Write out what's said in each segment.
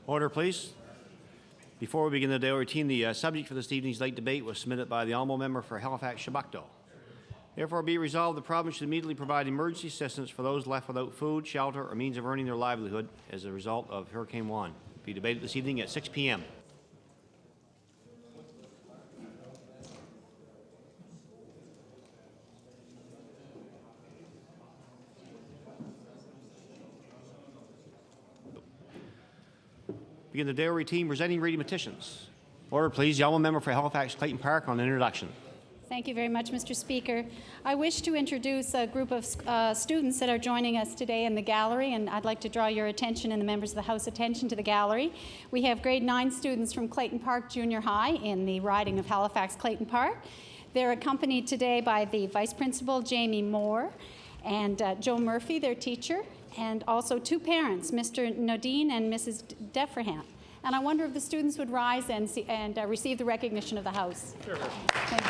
Order, please. Before we begin the daily routine, the subject for this evening's late debate was submitted by the honourable member for Halifax-Shabukto. Therefore, be resolved, the province should immediately provide emergency assistance for those left without food, shelter, or means of earning their livelihood as a result of Hurricane Juan. Be debated this evening at 6 p.m. Begin the daily routine presenting reading petitions. Order, please. The honourable member for Halifax-Clayton Park on introduction. Thank you very much, Mr. Speaker. I wish to introduce a group of students that are joining us today in the gallery, and I'd like to draw your attention and the members of the House attention to the gallery. We have grade 9 students from Clayton Park Junior High in the riding of Halifax-Clayton Park. They're accompanied today by the Vice Principal, Jamie Moore, and Joe Murphy, their teacher, and also 2 parents, Mr. Nodine and Mrs. Defrahan. And I wonder if the students would rise and receive the recognition of the House. Sure. Thank you.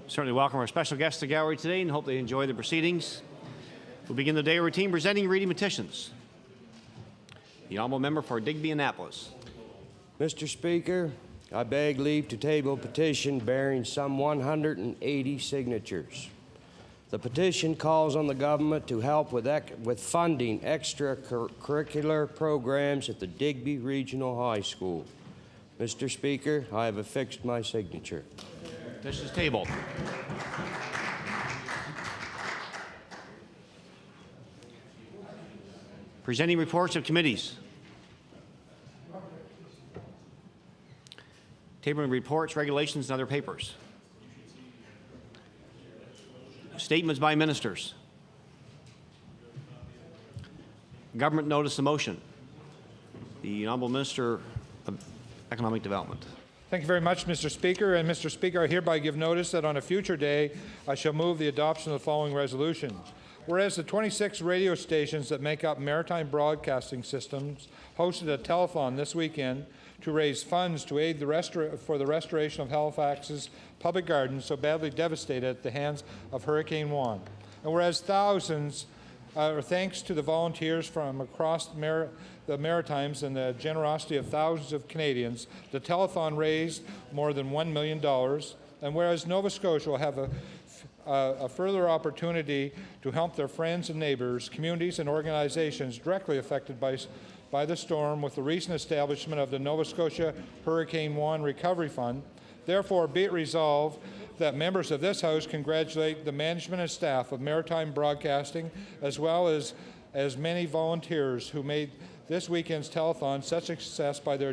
Certainly welcome our special guests to the gallery today and hope they enjoy the proceedings. We'll begin the day routine presenting reading petitions. The honourable member for Digby Annapolis. Mr. Speaker, I beg leave to table a petition bearing some 180 signatures. The petition calls on the government to help with funding extracurricular programs at the Digby Regional High School. Mr. Speaker, I have affixed my signature. This is tabled. Presenting reports of committees. Tabling reports, regulations, and other papers. Statements by ministers. Government notice of motion. The Honourable Minister of Economic Development. Thank you very much, Mr. Speaker. And Mr. Speaker, I hereby give notice that on a future day, I shall move the adoption of the following resolution. Whereas the 26 radio stations that make up maritime broadcasting systems hosted a telethon this weekend to raise funds to aid for the restoration of Halifax's public gardens so badly devastated at the hands of Hurricane Juan. And whereas thanks to the volunteers from across the Maritimes and the generosity of thousands of Canadians, the telethon raised more than $1 million. And whereas Nova Scotia will have a further opportunity to help their friends and neighbours, communities and organizations directly affected by the storm with the recent establishment of the Nova Scotia Hurricane Juan Recovery Fund, therefore be it resolved that members of this House congratulate the management and staff of Maritime Broadcasting as well as many volunteers who made this weekend's telethon such a success by their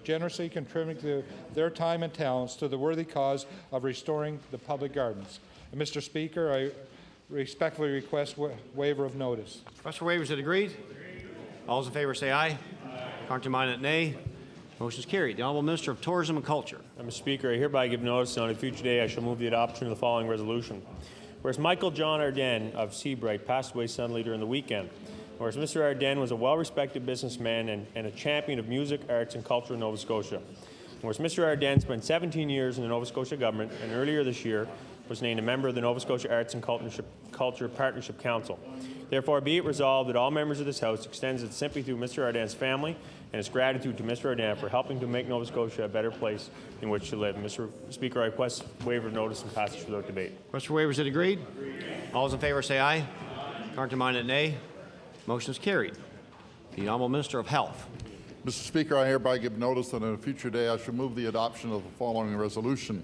generously contributing their time and talents to the worthy cause of restoring the public gardens. And Mr. Speaker, I respectfully request waiver of notice. Request for waivers, is it agreed? All those in favour say aye. Contrary-minded, nay. Motion is carried. The Honourable Minister of Tourism and Culture. Mr. Speaker, I hereby give notice that on a future day I shall move the adoption of the following resolution. Whereas Michael John Arden of Seabright passed away suddenly during the weekend. Whereas Mr. Arden was a well-respected businessman and a champion of music, arts and culture in Nova Scotia. Whereas Mr. Arden spent 17 years in the Nova Scotia government and earlier this year was named a member of the Nova Scotia Arts and Culture Partnership Council. Therefore, be it resolved that all members of this House extends its sympathy to Mr. Arden's family and its gratitude to Mr. Arden for helping to make Nova Scotia a better place in which to live. Mr. Speaker, I request waiver of notice and passage without debate. Request for waivers, is it agreed? All those in favour say aye. Contrary-minded, nay. Motion is carried. The Honourable Minister of Health. Mr. Speaker, I hereby give notice that on a future day I shall move the adoption of the following resolution.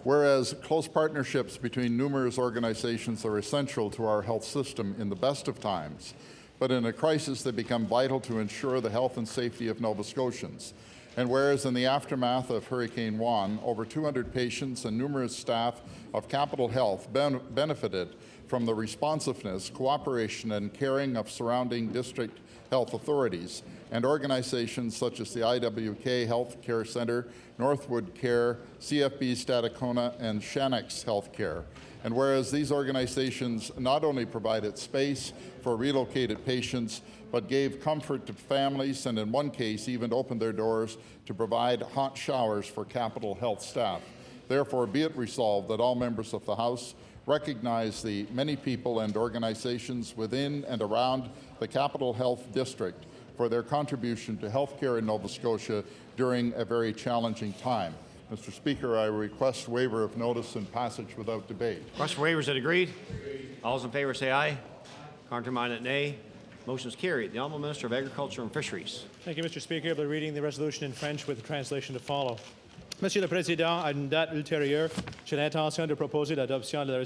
Whereas close partnerships between numerous organizations are essential to our health system in the best of times, but in a crisis they become vital to ensure the health and safety of Nova Scotians. And whereas in the aftermath of Hurricane Juan, over 200 patients and numerous staff of Capital Health benefited from the responsiveness, cooperation, and caring of surrounding district health authorities and organizations such as the IWK Health Care Centre, Northwood Care, CFB Stadacona, and Shanix Healthcare. And whereas these organizations not only provided space for relocated patients, but gave comfort to families and in one case even opened their doors to provide hot showers for Capital Health staff. Therefore, be it resolved that all members of the House recognize the many people and organizations within and around the Capital Health District for their contribution to health care in Nova Scotia during a very challenging time. Mr. Speaker, I request waiver of notice and passage without debate. Request for waivers that agreed. All those in favor say aye. Contrary-minded, nay. Motion is carried. The Honourable Minister of Agriculture and Fisheries. Thank you, Mr. Speaker. I'll be reading the resolution in French with the translation to follow. Monsieur le Président, à une date ultérieure, j'ai l'intention de proposer l'adoption de la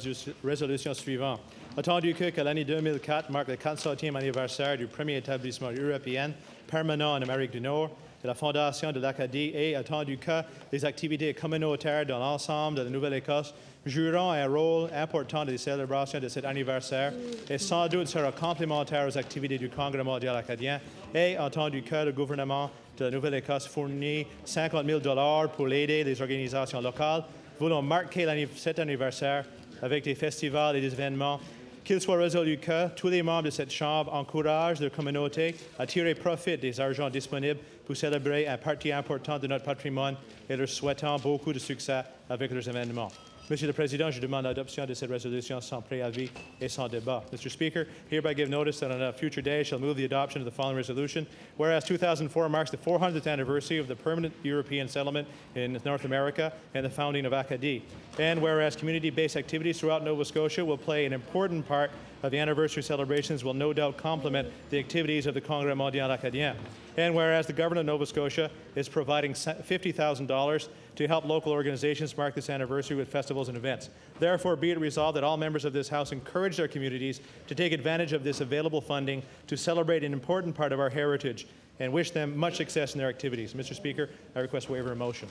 résolution suivante. Attendu que l'année 2004 marque le 400e anniversaire du premier établissement européen permanent en Amérique du Nord, de la fondation de l'Acadie, et attendu que les activités communautaires dans l'ensemble de la Nouvelle-Écosse joueront un rôle important dans les célébrations de cet anniversaire et sans doute sera complémentaire aux activités du Congrès mondial acadien, et attendu que le gouvernement de la Nouvelle-Écosse fournit 50 000 $ pour aider les organisations locales, voulons marquer cet anniversaire avec des festivals et des événements. Qu'il soit résolu que tous les membres de cette Chambre encouragent leur communauté à tirer profit des argents disponibles pour célébrer une partie importante de notre patrimoine et leur souhaitons beaucoup de succès avec leurs événements. Monsieur le Président, je demande l'adoption de cette résolution sans préavis et sans débat. Mr. Speaker, hereby give notice that on a future day shall move the adoption of the following resolution. Whereas 2004 marks the 400th anniversary of the permanent European settlement in North America and the founding of Acadie. And whereas community-based activities throughout Nova Scotia will play an important part of the anniversary celebrations will no doubt complement the activities of the Congrès mondial acadien. And whereas the government of Nova Scotia is providing $50,000 to help local organizations mark this anniversary with festivals and events. Therefore, be it resolved that all members of this House encourage their communities to take advantage of this available funding to celebrate an important part of our heritage and wish them much success in their activities. Mr. Speaker, I request waiver of motion.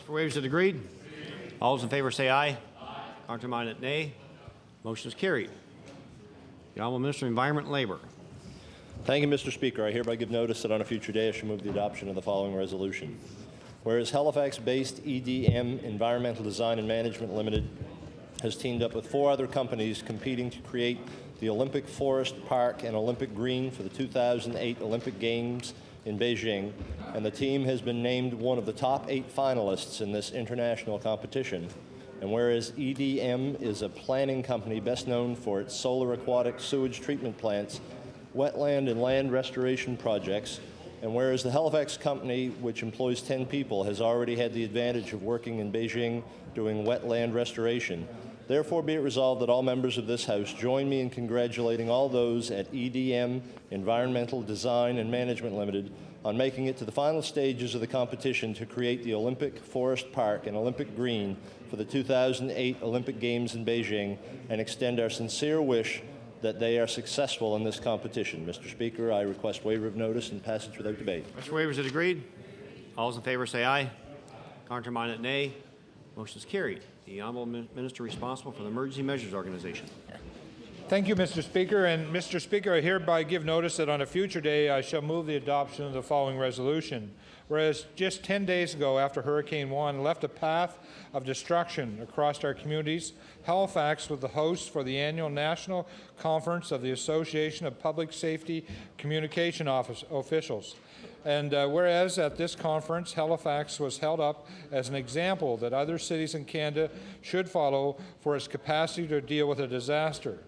For waivers that agreed. All those in favor say aye. Contrary-minded, nay. Motion is carried. The Honourable Minister of Environment and Labour. Thank you, Mr. Speaker. I hereby give notice that on a future day I shall move the adoption of the following resolution. Whereas Halifax-based EDM Environmental Design and Management Limited has teamed up with 4 other companies competing to create the Olympic Forest Park and Olympic Green for the 2008 Olympic Games in Beijing, and the team has been named one of the top 8 finalists in this international competition. And whereas EDM is a planning company best known for its solar aquatic sewage treatment plants, wetland and land restoration projects, and whereas the Halifax company, which employs 10 people, has already had the advantage of working in Beijing doing wetland restoration, therefore be it resolved that all members of this House join me in congratulating all those at EDM Environmental Design and Management Limited on making it to the final stages of the competition to create the Olympic Forest Park and Olympic Green for the 2008 Olympic Games in Beijing, and extend our sincere wish that they are successful in this competition. Mr. Speaker, I request waiver of notice and passage without debate. Mr. Waivers that agreed. All those in favor say aye. Contrary-minded, nay. Motion is carried. The Honourable Minister responsible for the Emergency Measures Organization. Thank you, Mr. Speaker. And Mr. Speaker, I hereby give notice that on a future day I shall move the adoption of the following resolution. Whereas just 10 days ago, after Hurricane Juan left a path of destruction across our communities, Halifax was the host for the annual National Conference of the Association of Public Safety Communication Officials. And whereas at this conference, Halifax was held up as an example that other cities in Canada should follow for its capacity to deal with a disaster.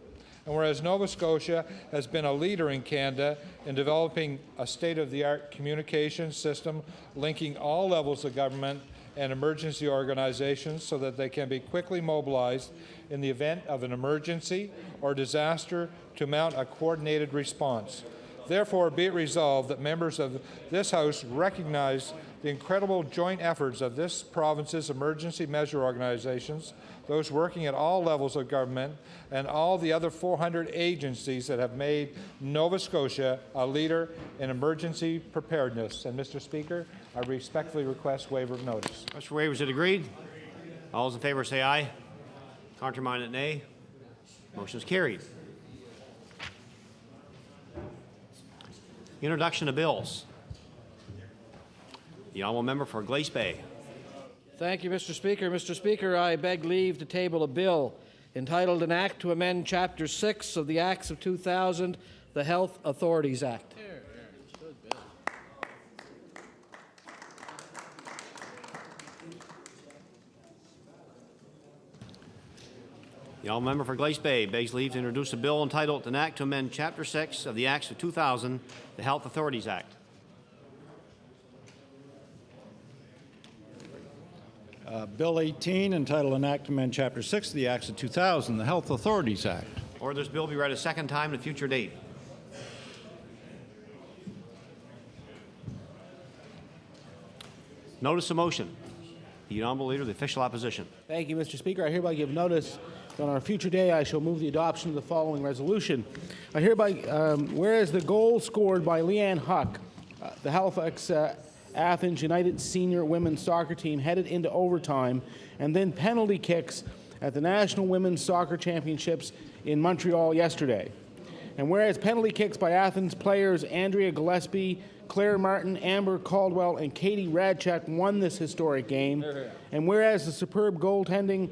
And whereas Nova Scotia has been a leader in Canada in developing a state-of-the-art communication system linking all levels of government and emergency organizations so that they can be quickly mobilized in the event of an emergency or disaster to mount a coordinated response. Therefore, be it resolved that members of this House recognize the incredible joint efforts of this province's emergency measure organizations, those working at all levels of government, and all the other 400 agencies that have made Nova Scotia a leader in emergency preparedness. And, Mr. Speaker, I respectfully request waiver of notice. Mr. Waivers that agreed. All those in favor say aye. Contrary-minded, nay. Motion is carried. Introduction of bills. The Honourable Member for Glace Bay. Thank you, Mr. Speaker. Mr. Speaker, I beg leave to table a bill entitled An Act to Amend Chapter 6 of the Acts of 2000, the Health Authorities Act. The honourable member for Glace Bay begs leave to introduce a bill entitled An Act to Amend Chapter 6 of the Acts of 2000, the Health Authorities Act. Bill 18, entitled An Act to Amend Chapter 6 of the Acts of 2000, the Health Authorities Act. Order this bill be read a second time at a future date. Notice of motion. The honourable leader of the official opposition. Thank you, Mr. Speaker. I hereby give notice that on a future day I shall move the adoption of the following resolution. I hereby, whereas the goal scored by Leanne Huck, the Halifax Athens United Senior Women's Soccer Team headed into overtime and then penalty kicks at the National Women's Soccer Championships in Montreal yesterday. And whereas penalty kicks by Athens players Andrea Gillespie, Claire Martin, Amber Caldwell, and Katie Radchak won this historic game. And whereas the superb goaltending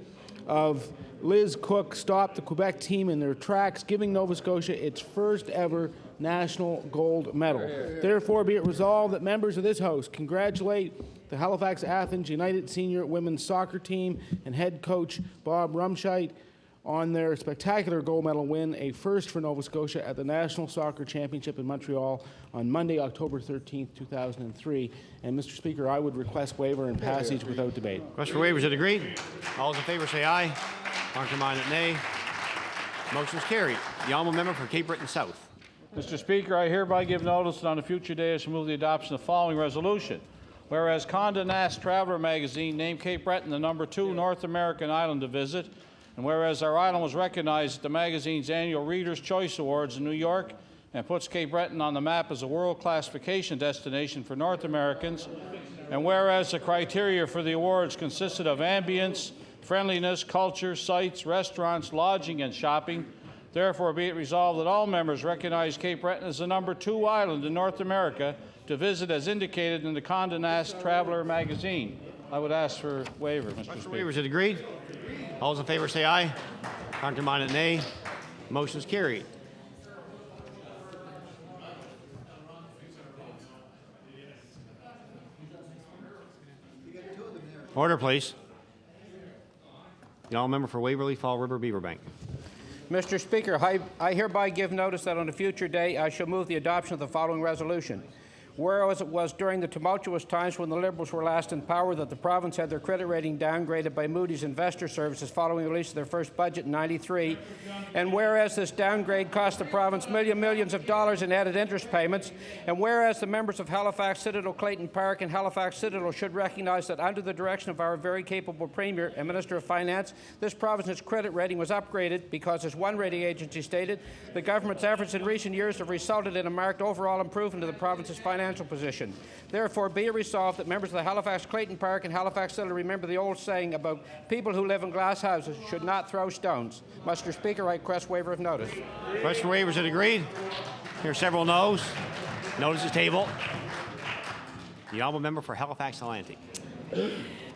of Liz Cook stopped the Quebec team in their tracks, giving Nova Scotia its first ever national gold medal. Therefore, be it resolved that members of this House congratulate the Halifax Athens United Senior Women's Soccer Team and head coach Bob Rumscheit on their spectacular gold medal win, a first for Nova Scotia at the National Soccer Championship in Montreal on Monday, October 13th, 2003. And Mr. Speaker, I would request waiver and passage without debate. Request for waiver is agreed. All those in favour say aye. Contraminded nay. Motion is carried. The honourable member for Cape Breton South. Mr. Speaker, I hereby give notice that on a future day I shall move the adoption of the following resolution. Whereas Condé Nast Traveler magazine named Cape Breton the #2 North American island to visit, and whereas our island was recognized at the magazine's annual Reader's Choice Awards in New York and puts Cape Breton on the map as a world-class vacation destination for North Americans, and whereas the criteria for the awards consisted of ambience, friendliness, culture, sites, restaurants, lodging, and shopping, therefore be it resolved that all members recognize Cape Breton as the #2 island in North America to visit as indicated in the Condé Nast Traveler magazine. I would ask for waiver, Mr. Speaker. Waiver is agreed. All those in favour say aye. Contraminded nay. Motion is carried. Order, please. The honourable member for Waverley Fall River Beaverbank. Mr. Speaker, I hereby give notice that on a future day I shall move the adoption of the following resolution. Whereas it was during the tumultuous times when the Liberals were last in power that the province had their credit rating downgraded by Moody's Investor Services following the release of their first budget in '93, and whereas this downgrade cost the province millions of dollars in added interest payments, and whereas the members of Halifax, Citadel, Clayton Park, and Halifax Citadel should recognize that under the direction of our very capable Premier and Minister of Finance, this province's credit rating was upgraded because, as one rating agency stated, the government's efforts in recent years have resulted in a marked overall improvement of the province's financial position. Therefore, be it resolved that members of the Halifax, Clayton Park, and Halifax Citadel remember the old saying about people who live in glass houses should not throw stones. Mr. Speaker, I request waiver of notice. Request for waivers is agreed. Here are several noes. Notice is tabled. The honourable member for Halifax Atlantic.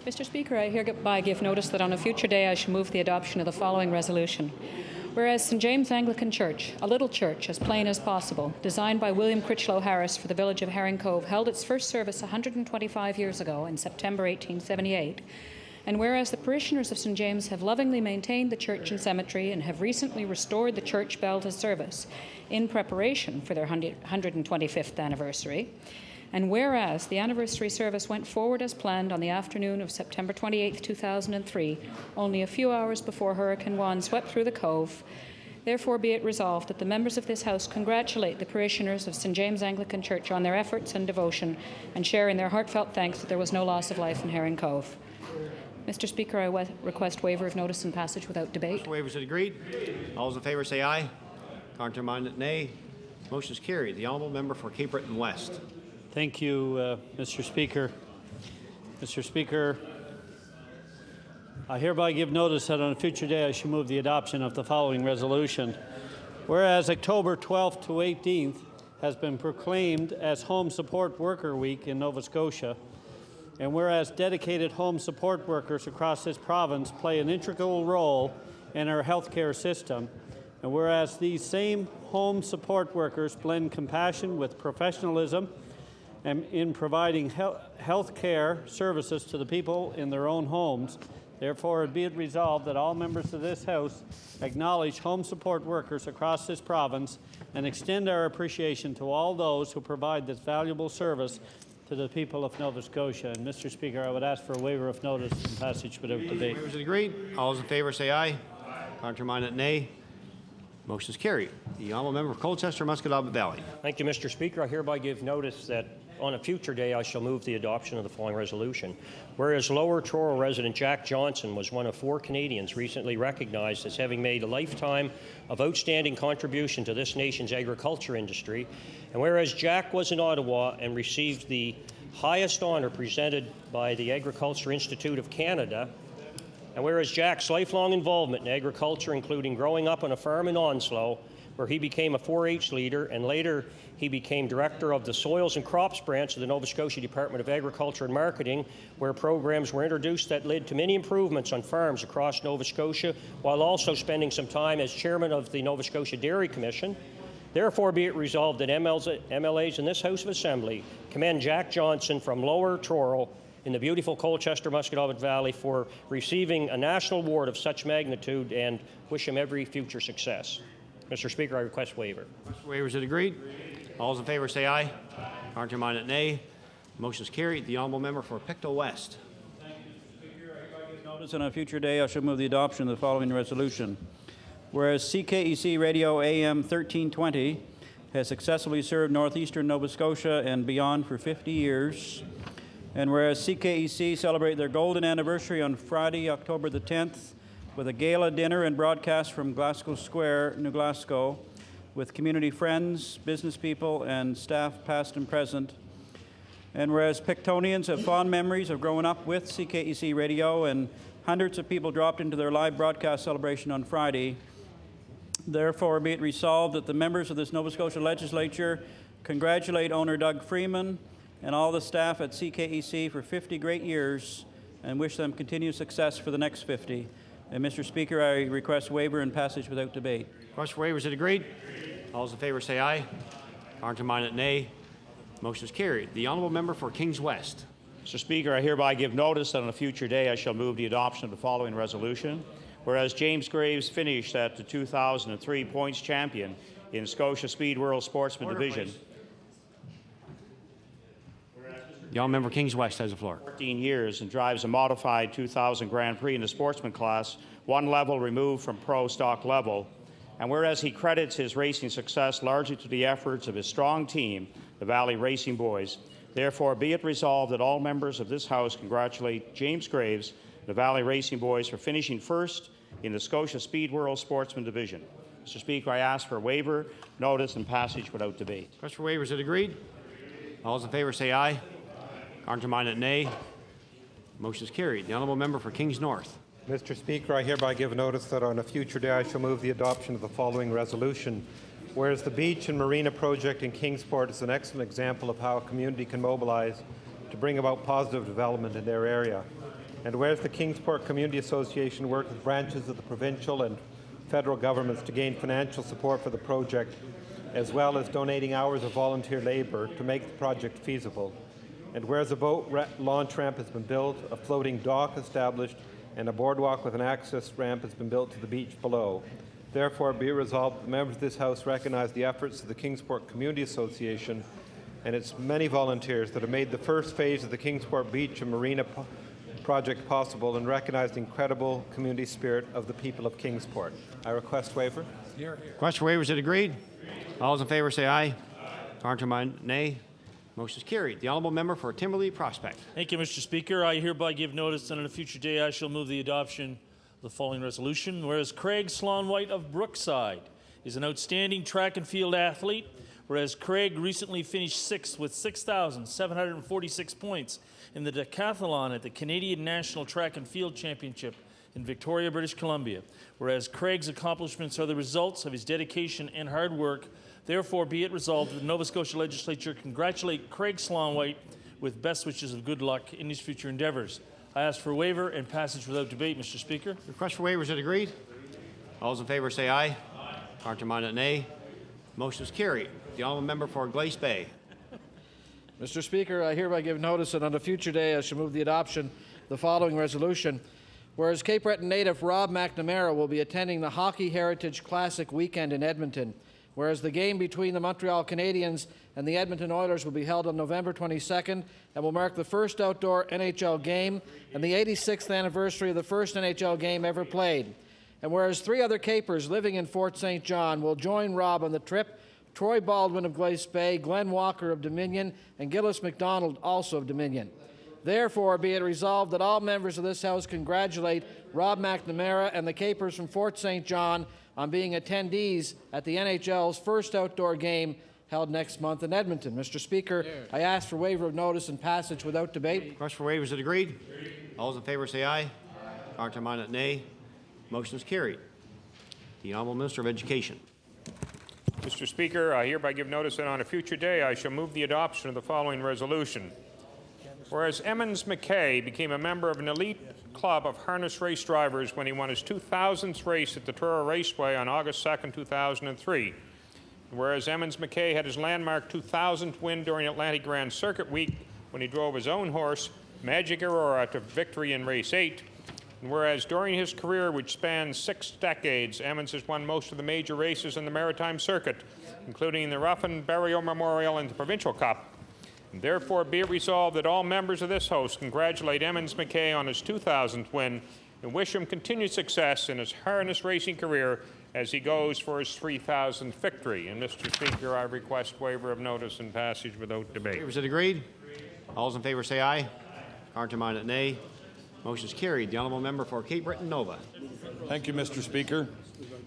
Mr. Speaker, I hereby give notice that on a future day I shall move the adoption of the following resolution. Whereas St. James Anglican Church, a little church as plain as possible, designed by William Critchlow Harris for the village of Herring Cove, held its first service 125 years ago in September 1878, and whereas the parishioners of St. James have lovingly maintained the church and cemetery and have recently restored the church bell to service in preparation for their 125th anniversary, and whereas the anniversary service went forward as planned on the afternoon of September 28, 2003, only a few hours before Hurricane Juan swept through the cove, therefore be it resolved that the members of this House congratulate the parishioners of St. James Anglican Church on their efforts and devotion and share in their heartfelt thanks that there was no loss of life in Herring Cove. Mr. Speaker, I request waiver of notice and passage without debate. Waivers is agreed. All those in favour say aye. Contraminded nay. Motion is carried. The honourable member for Cape Breton West. Thank you, Mr. Speaker. Mr. Speaker, I hereby give notice that on a future day I shall move the adoption of the following resolution. Whereas October 12th to 18th has been proclaimed as Home Support Worker Week in Nova Scotia, and whereas dedicated home support workers across this province play an integral role in our healthcare system, and whereas these same home support workers blend compassion with professionalism and in providing health care services to the people in their own homes, Therefore, be it resolved that all members of this House acknowledge home support workers across this province and extend our appreciation to all those who provide this valuable service to the people of Nova Scotia. And Mr. Speaker, I would ask for a waiver of notice and passage without debate. Waivers are agreed. All those in favour say aye. Contrary-minded, nay. Motion is carried. The honourable member for Colchester, Musquodoboit Valley. Thank you, Mr. Speaker. I hereby give notice that on a future day I shall move the adoption of the following resolution. Whereas Lower Truro resident Jack Johnson was one of 4 Canadians recently recognized as having made a lifetime of outstanding contribution to this nation's agriculture industry, and whereas Jack was in Ottawa and received the highest honour presented by the Agriculture Institute of Canada, and whereas Jack's lifelong involvement in agriculture, including growing up on a farm in Onslow, where he became a 4-H leader, and later he became director of the Soils and Crops branch of the Nova Scotia Department of Agriculture and Marketing, where programs were introduced that led to many improvements on farms across Nova Scotia, while also spending some time as chairman of the Nova Scotia Dairy Commission. Therefore, be it resolved that MLAs in this House of Assembly commend Jack Johnson from Lower Truro in the beautiful Colchester Musquodoboit Valley for receiving a national award of such magnitude, and wish him every future success. Mr. Speaker, I request waiver. Waivers are agreed. All those in favour say aye. Contrary-minded, nay. Motion is carried. The honourable member for Pictou West. Thank you, Mr. Speaker. I hereby give notice on a future day I shall move the adoption of the following resolution. Whereas CKEC Radio AM 1320 has successfully served northeastern Nova Scotia and beyond for 50 years, and whereas CKEC celebrate their golden anniversary on Friday, October the 10th, with a gala dinner and broadcast from Glasgow Square, New Glasgow, with community friends, business people, and staff past and present. And whereas Pictonians have fond memories of growing up with CKEC Radio, and hundreds of people dropped into their live broadcast celebration on Friday, therefore be it resolved that the members of this Nova Scotia Legislature congratulate owner Doug Freeman and all the staff at CKEC for 50 great years and wish them continued success for the next 50. And Mr. Speaker, I request waiver and passage without debate. Request for waivers is agreed. All those in favour say aye. Contrary-minded, nay. Motion is carried. The honourable member for Kings West. Mr. Speaker, I hereby give notice that on a future day I shall move the adoption of the following resolution. Whereas James Graves finished at the 2003 points champion in Scotia Speed World Sportsman Division. Please. The honourable member for Kings West has the floor. 14 years and drives a modified 2000 Grand Prix in the sportsman class, one level removed from pro stock level. And whereas he credits his racing success largely to the efforts of his strong team, the Valley Racing Boys, therefore be it resolved that all members of this House congratulate James Graves, the Valley Racing Boys, for finishing first in the Scotia Speed World Sportsman Division. Mr. Speaker, I ask for waiver, notice, and passage without debate. Request for waivers is agreed. All those in favour say aye. Contrary-minded, nay. Motion is carried. The honourable member for Kings North. Mr. Speaker, I hereby give notice that on a future day I shall move the adoption of the following resolution. Whereas the beach and marina project in Kingsport is an excellent example of how a community can mobilize to bring about positive development in their area. And whereas the Kingsport Community Association worked with branches of the provincial and federal governments to gain financial support for the project, as well as donating hours of volunteer labour to make the project feasible. And whereas a boat launch ramp has been built, a floating dock established, and a boardwalk with an access ramp has been built to the beach below. Therefore, be it resolved that the members of this House recognize the efforts of the Kingsport Community Association and its many volunteers that have made the first phase of the Kingsport Beach and Marina project possible, and recognize the incredible community spirit of the people of Kingsport. I request waiver. Request for waivers is agreed. All those in favour say aye. Contrary-minded, nay. Motion is carried. The honourable member for Timberlea Prospect. Thank you, Mr. Speaker. I hereby give notice that on a future day I shall move the adoption of the following resolution. Whereas Craig Sloan-White of Brookside is an outstanding track and field athlete, whereas Craig recently finished 6th with 6,746 points in the decathlon at the Canadian National Track and Field Championship in Victoria, British Columbia. Whereas Craig's accomplishments are the results of his dedication and hard work, therefore be it resolved that the Nova Scotia Legislature congratulate Craig Sloan-White with best wishes of good luck in his future endeavours. I ask for waiver and passage without debate, Mr. Speaker. Request for waivers is agreed. All those in favour say aye. Contrary-minded, nay. Motion is carried. The honourable member for Glace Bay. Mr. Speaker, I hereby give notice that on a future day I shall move the adoption of the following resolution. Whereas Cape Breton native Rob McNamara will be attending the Hockey Heritage Classic weekend in Edmonton. Whereas the game between the Montreal Canadiens and the Edmonton Oilers will be held on November 22nd and will mark the first outdoor NHL game and the 86th anniversary of the first NHL game ever played. And whereas 3 other Capers living in Fort St. John will join Rob on the trip, Troy Baldwin of Glace Bay, Glenn Walker of Dominion, and Gillis MacDonald also of Dominion. Therefore, be it resolved that all members of this House congratulate Rob McNamara and the Capers from Fort St. John on being attendees at the NHL's first outdoor game held next month in Edmonton. Mr. Speaker, I ask for waiver of notice and passage without debate. Question for waivers. Is it agreed? All those in favor say aye. Counterminded, nay. Motion is carried. The Honourable Minister of Education. Mr. Speaker, I hereby give notice that on a future day I shall move the adoption of the following resolution. Whereas Emmons McKay became a member of an elite club of harness race drivers when he won his 2000th race at the Truro Raceway on August 2, 2003. Whereas Emmons McKay had his landmark 2000th win during Atlantic Grand Circuit Week when he drove his own horse, Magic Aurora, to victory in Race 8. And whereas during his career, which spans 6 decades, Emmons has won most of the major races in the Maritime Circuit, including the Ruffin Burial Memorial and the Provincial Cup. And therefore, be it resolved that all members of this House congratulate Emmons McKay on his 2000th win and wish him continued success in his harness racing career as he goes for his 3,000th victory. And Mr. Speaker, I request waiver of notice and passage without debate. Is it agreed? All those in favor say aye. Counterminded, nay. Motion is carried. The Honourable Member for Cape Breton Nova. Thank you, Mr. Speaker.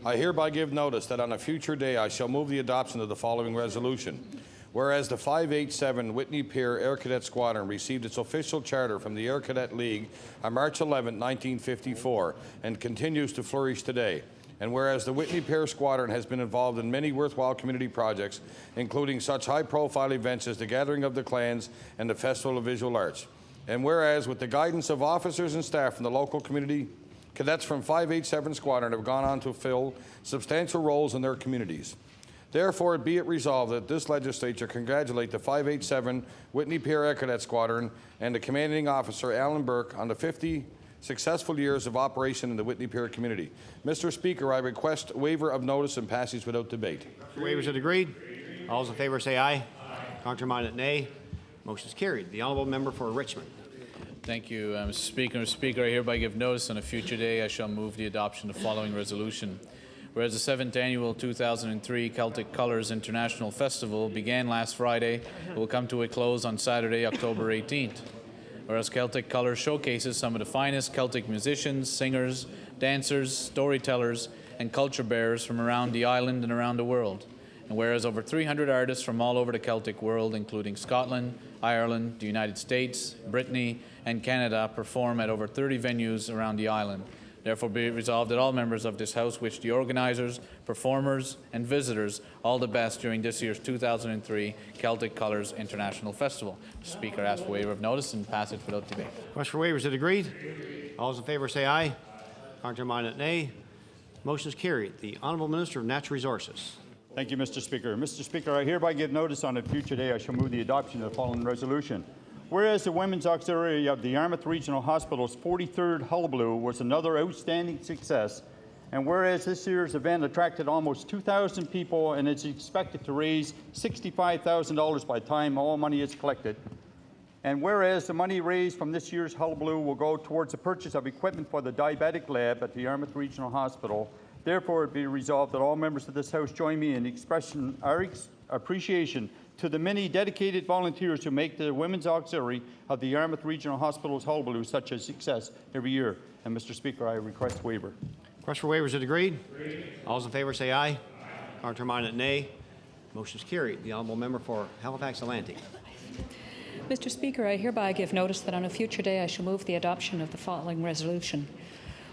I hereby give notice that on a future day I shall move the adoption of the following resolution. Whereas the 587 Whitney Pier Air Cadet Squadron received its official charter from the Air Cadet League on March 11, 1954, and continues to flourish today. And whereas the Whitney Pier Squadron has been involved in many worthwhile community projects, including such high-profile events as the Gathering of the Clans and the Festival of Visual Arts. And whereas, with the guidance of officers and staff from the local community, cadets from 587 Squadron have gone on to fill substantial roles in their communities. Therefore, be it resolved that this legislature congratulate the 587 Whitney Pier Air Cadet Squadron and the commanding officer, Alan Burke, on the 50 successful years of operation in the Whitney Pier community. Mr. Speaker, I request waiver of notice and passage without debate. Waivers are agreed. All those in favor say aye. Counterminded, nay. Motion is carried. The Honourable Member for Richmond. Thank you, Mr. Speaker. Mr. Speaker, I hereby give notice on a future day I shall move the adoption of the following resolution. Whereas the 7th annual 2003 Celtic Colours International Festival began last Friday, it will come to a close on Saturday, October 18th. Whereas Celtic Colours showcases some of the finest Celtic musicians, singers, dancers, storytellers, and culture bearers from around the island and around the world. And whereas over 300 artists from all over the Celtic world, including Scotland, Ireland, the United States, Brittany, and Canada, perform at over 30 venues around the island. Therefore, be it resolved that all members of this House wish the organisers, performers, and visitors all the best during this year's 2003 Celtic Colours International Festival. The Speaker asks for waiver of notice and passage without debate. Question for waivers. Is it agreed? All those in favour say aye. Counterminded, nay. Motion is carried. The Honourable Minister of Natural Resources. Thank you, Mr. Speaker. Mr. Speaker, I hereby give notice on a future day I shall move the adoption of the following resolution. Whereas the Women's Auxiliary of the Yarmouth Regional Hospital's 43rd Hullabaloo was another outstanding success, and whereas this year's event attracted almost 2,000 people and is expected to raise $65,000 by the time all money is collected, and whereas the money raised from this year's Hullabaloo will go towards the purchase of equipment for the diabetic lab at the Yarmouth Regional Hospital, therefore it be resolved that all members of this House join me in expressing our appreciation to the many dedicated volunteers who make the Women's Auxiliary of the Yarmouth Regional Hospital's Hullabaloo such a success every year. And Mr. Speaker, I request waiver. Question for waivers. Is it agreed? All those in favour say aye. Counterminded, nay. Motion is carried. The Honourable Member for Halifax Atlantic. Mr. Speaker, I hereby give notice that on a future day I shall move the adoption of the following resolution.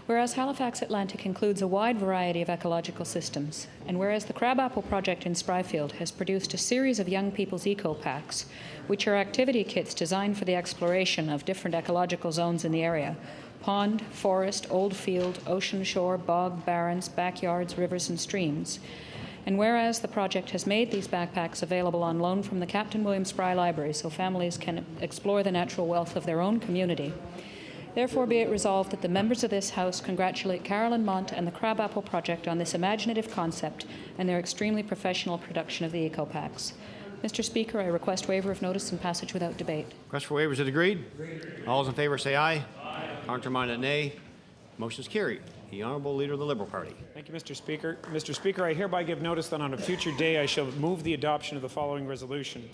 Whereas Halifax Atlantic includes a wide variety of ecological systems, and whereas the Crabapple Project in Spryfield has produced a series of young people's eco-packs, which are activity kits designed for the exploration of different ecological zones in the area: pond, forest, old field, ocean shore, bog, barrens, backyards, rivers, and streams. And whereas the project has made these backpacks available on loan from the Captain William Spry Library so families can explore the natural wealth of their own community. Therefore be it resolved that the members of this House congratulate Carolyn Mont and the Crabapple Project on this imaginative concept and their extremely professional production of the eco-packs. Mr. Speaker, I request waiver of notice and passage without debate. Request for waivers is agreed. All those in favour say aye. Counter-minded, nay. Motion is carried. The Honourable Leader of the Liberal Party. Thank you, Mr. Speaker. Mr. Speaker, I hereby give notice that on a future day I shall move the adoption of the following resolution.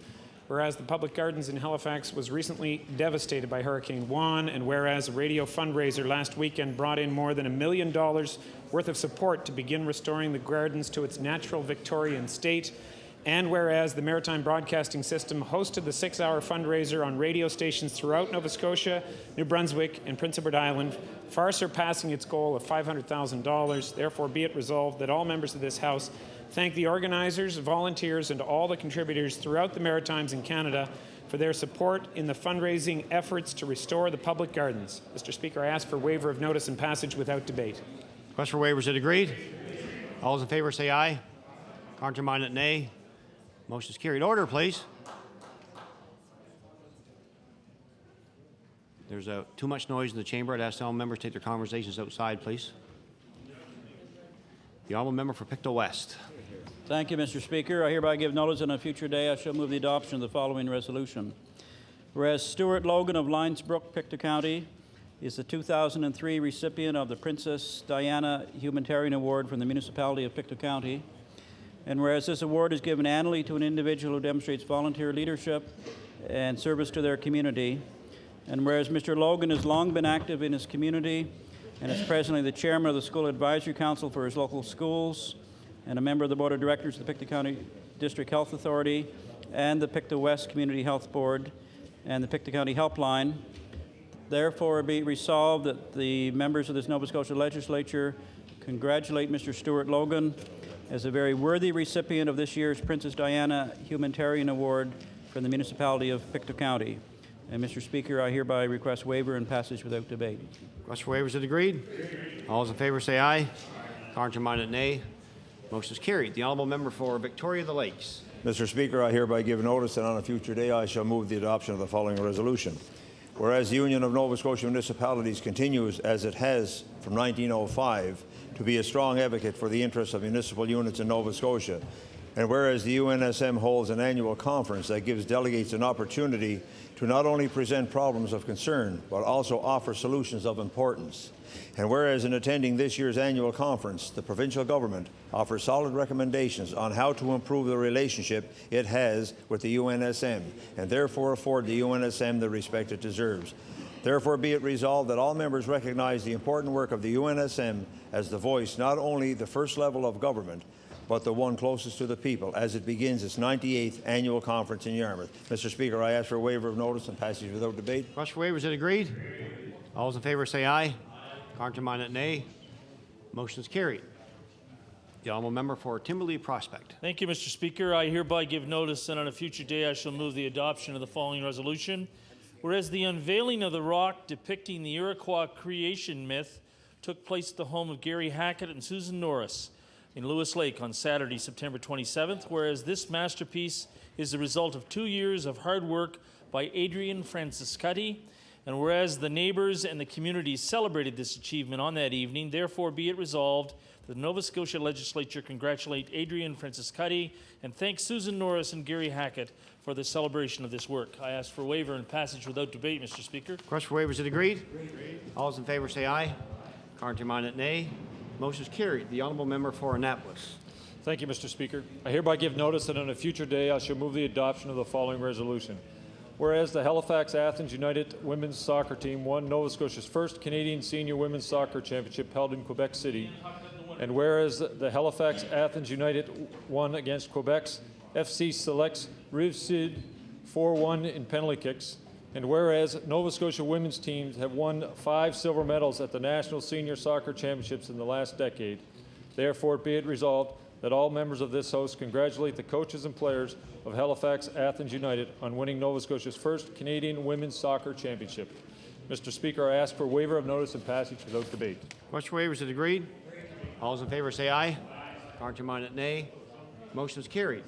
Whereas the public gardens in Halifax was recently devastated by Hurricane Juan, and whereas a radio fundraiser last weekend brought in more than $1 million worth of support to begin restoring the gardens to its natural Victorian state, and whereas the Maritime Broadcasting System hosted the 6-hour fundraiser on radio stations throughout Nova Scotia, New Brunswick, and Prince Edward Island, far surpassing its goal of $500,000, therefore be it resolved that all members of this House thank the organizers, volunteers, and all the contributors throughout the Maritimes in Canada for their support in the fundraising efforts to restore the public gardens. Mr. Speaker, I ask for waiver of notice and passage without debate. Request for waivers is agreed. All those in favour say aye. Counter-minded, nay. Motion is carried. Order, please. There's too much noise in the chamber. I'd ask all members to take their conversations outside, please. The Honourable Member for Pictou West. Thank you, Mr. Speaker. I hereby give notice on a future day I shall move the adoption of the following resolution. Whereas Stuart Logan of Linesbrook, Pictou County, is the 2003 recipient of the Princess Diana Humanitarian Award from the Municipality of Pictou County, and whereas this award is given annually to an individual who demonstrates volunteer leadership and service to their community, and whereas Mr. Logan has long been active in his community and is presently the chairman of the School Advisory Council for his local schools and a member of the Board of Directors of the Pictou County District Health Authority and the Pictou West Community Health Board and the Pictou County Helpline, therefore be resolved that the members of this Nova Scotia Legislature congratulate Mr. Stuart Logan as a very worthy recipient of this year's Princess Diana Humanitarian Award from the Municipality of Pictou County. And Mr. Speaker, I hereby request waiver and passage without debate. Request for waivers is agreed. All those in favour say aye. Counter-minded, nay. Motion is carried. The Honourable Member for Victoria of the Lakes. Mr. Speaker, I hereby give notice that on a future day I shall move the adoption of the following resolution. Whereas the Union of Nova Scotia Municipalities continues, as it has from 1905, to be a strong advocate for the interests of municipal units in Nova Scotia, and whereas the UNSM holds an annual conference that gives delegates an opportunity to not only present problems of concern, but also offer solutions of importance. And whereas in attending this year's annual conference, the provincial government offers solid recommendations on how to improve the relationship it has with the UNSM, and therefore afford the UNSM the respect it deserves. Therefore be it resolved that all members recognize the important work of the UNSM as the voice, not only the first level of government, but the one closest to the people, as it begins its 98th annual conference in Yarmouth. Mr. Speaker, I ask for a waiver of notice and passage without debate. Request for waivers is agreed. All those in favour say aye. Counter-minded, nay. Motion is carried. The Honourable Member for Timberlea Prospect. Thank you, Mr. Speaker. I hereby give notice that on a future day I shall move the adoption of the following resolution. Whereas the unveiling of the rock depicting the Iroquois creation myth took place at the home of Gary Hackett and Susan Norris in Lewis Lake on Saturday, September 27th, whereas this masterpiece is the result of 2 years of hard work by Adrian Franciscuti, and whereas the neighbors and the community celebrated this achievement on that evening, therefore be it resolved that the Nova Scotia Legislature congratulate Adrian Franciscuti and thank Susan Norris and Gary Hackett for the celebration of this work. I ask for waiver and passage without debate, Mr. Speaker. Request for waivers is agreed. All those in favour say aye. Counter-minded, nay. Motion is carried. The Honourable Member for Annapolis. Thank you, Mr. Speaker. I hereby give notice that on a future day I shall move the adoption of the following resolution. Whereas the Halifax Athens United women's soccer team won Nova Scotia's first Canadian Senior Women's Soccer Championship held in Quebec City, and whereas the Halifax Athens United won against Quebec's FC Selects Rive Sud 4-1 in penalty kicks, and whereas Nova Scotia women's teams have won 5 silver medals at the National Senior Soccer Championships in the last decade, therefore be it resolved that all members of this House congratulate the coaches and players of Halifax Athens United on winning Nova Scotia's first Canadian Women's Soccer Championship. Mr. Speaker, I ask for waiver of notice and passage without debate. Question waivers is agreed. All those in favour say aye. Counter-minded, nay. Motion is carried.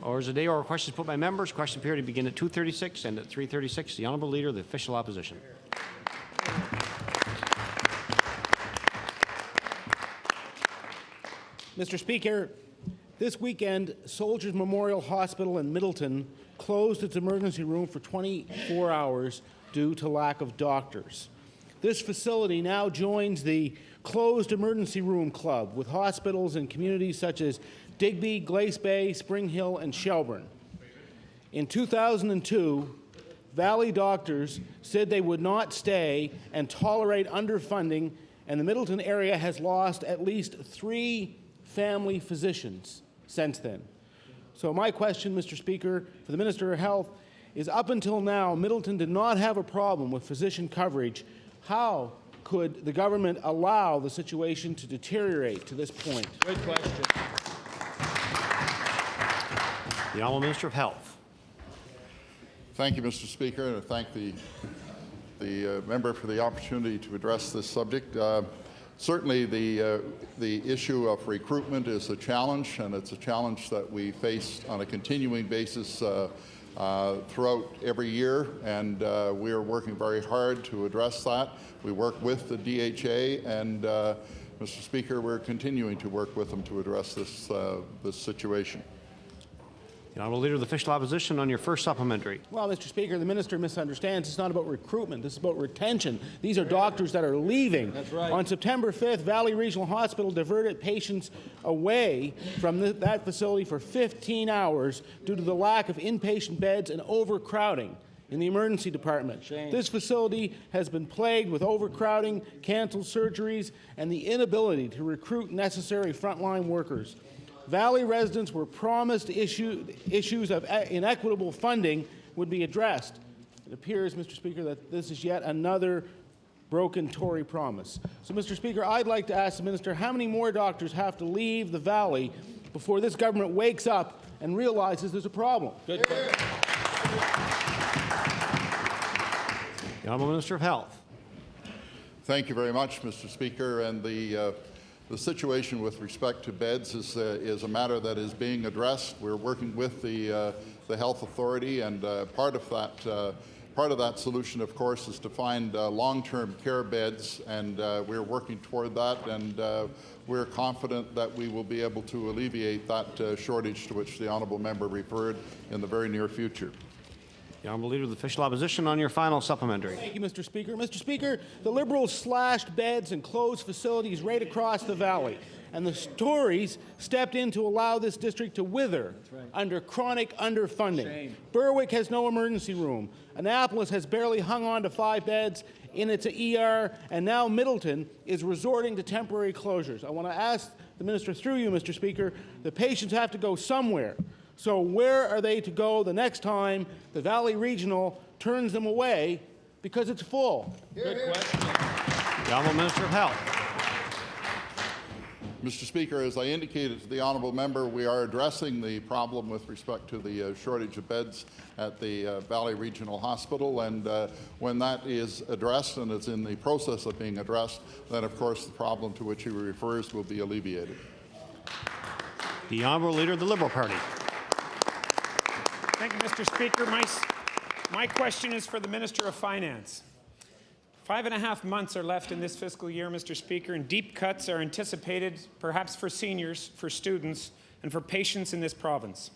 Orders of the day or questions put by members. Question period begin at 2:36 and at 3:36. The Honourable Leader of the Official Opposition. Mr. Speaker, this weekend, Soldiers Memorial Hospital in Middleton closed its emergency room for 24 hours due to lack of doctors. This facility now joins the closed emergency room club with hospitals in communities such as Digby, Glace Bay, Spring Hill, and Shelburne. In 2002, Valley doctors said they would not stay and tolerate underfunding, and the Middleton area has lost at least 3 family physicians since then. So my question, Mr. Speaker, for the Minister of Health is, up until now, Middleton did not have a problem with physician coverage. How could the government allow the situation to deteriorate to this point? Good question. The Honourable Minister of Health. Thank you, Mr. Speaker, and I thank the member for the opportunity to address this subject. Certainly, the issue of recruitment is a challenge, and it's a challenge that we face on a continuing basis throughout every year, and we are working very hard to address that. We work with the DHA, and Mr. Speaker, we're continuing to work with them to address this situation. The Honourable Leader of the Official Opposition on your first supplementary. Well, Mr. Speaker, the minister misunderstands. It's not about recruitment. This is about retention. These are doctors that are leaving. That's right. On September 5th, Valley Regional Hospital diverted patients away from that facility for 15 hours due to the lack of inpatient beds and overcrowding in the emergency department. Shame. This facility has been plagued with overcrowding, canceled surgeries, and the inability to recruit necessary frontline workers. Valley residents were promised issues of inequitable funding would be addressed. It appears, Mr. Speaker, that this is yet another broken Tory promise. So, Mr. Speaker, I'd like to ask the minister, how many more doctors have to leave the Valley before this government wakes up and realizes there's a problem? Good question. The Honourable Minister of Health. Thank you very much, Mr. Speaker. And the situation with respect to beds is a matter that is being addressed. We're working with the health authority, and part of that solution, of course, is to find long-term care beds, and we're working toward that, and we're confident that we will be able to alleviate that shortage to which the honourable member referred in the very near future. The Honourable Leader of the Official Opposition on your final supplementary. Thank you, Mr. Speaker. Mr. Speaker, the Liberals slashed beds and closed facilities right across the Valley, and the Tories stepped in to allow this district to wither under chronic underfunding. Shame. Berwick has no emergency room. Annapolis has barely hung on to 5 beds in its ER, and now Middleton is resorting to temporary closures. I want to ask the minister through you, Mr. Speaker, the patients have to go somewhere. So where are they to go the next time the Valley Regional turns them away because it's full? Good question. The Honourable Minister of Health. Mr. Speaker, as I indicated to the honourable member, we are addressing the problem with respect to the shortage of beds at the Valley Regional Hospital, and when that is addressed, and it's in the process of being addressed, then of course the problem to which he refers will be alleviated. The Honourable Leader of the Liberal Party. Thank you, Mr. Speaker. My question is for the Minister of Finance. 5.5 months are left in this fiscal year, Mr. Speaker, and deep cuts are anticipated, perhaps for seniors, for students, and for patients in this province.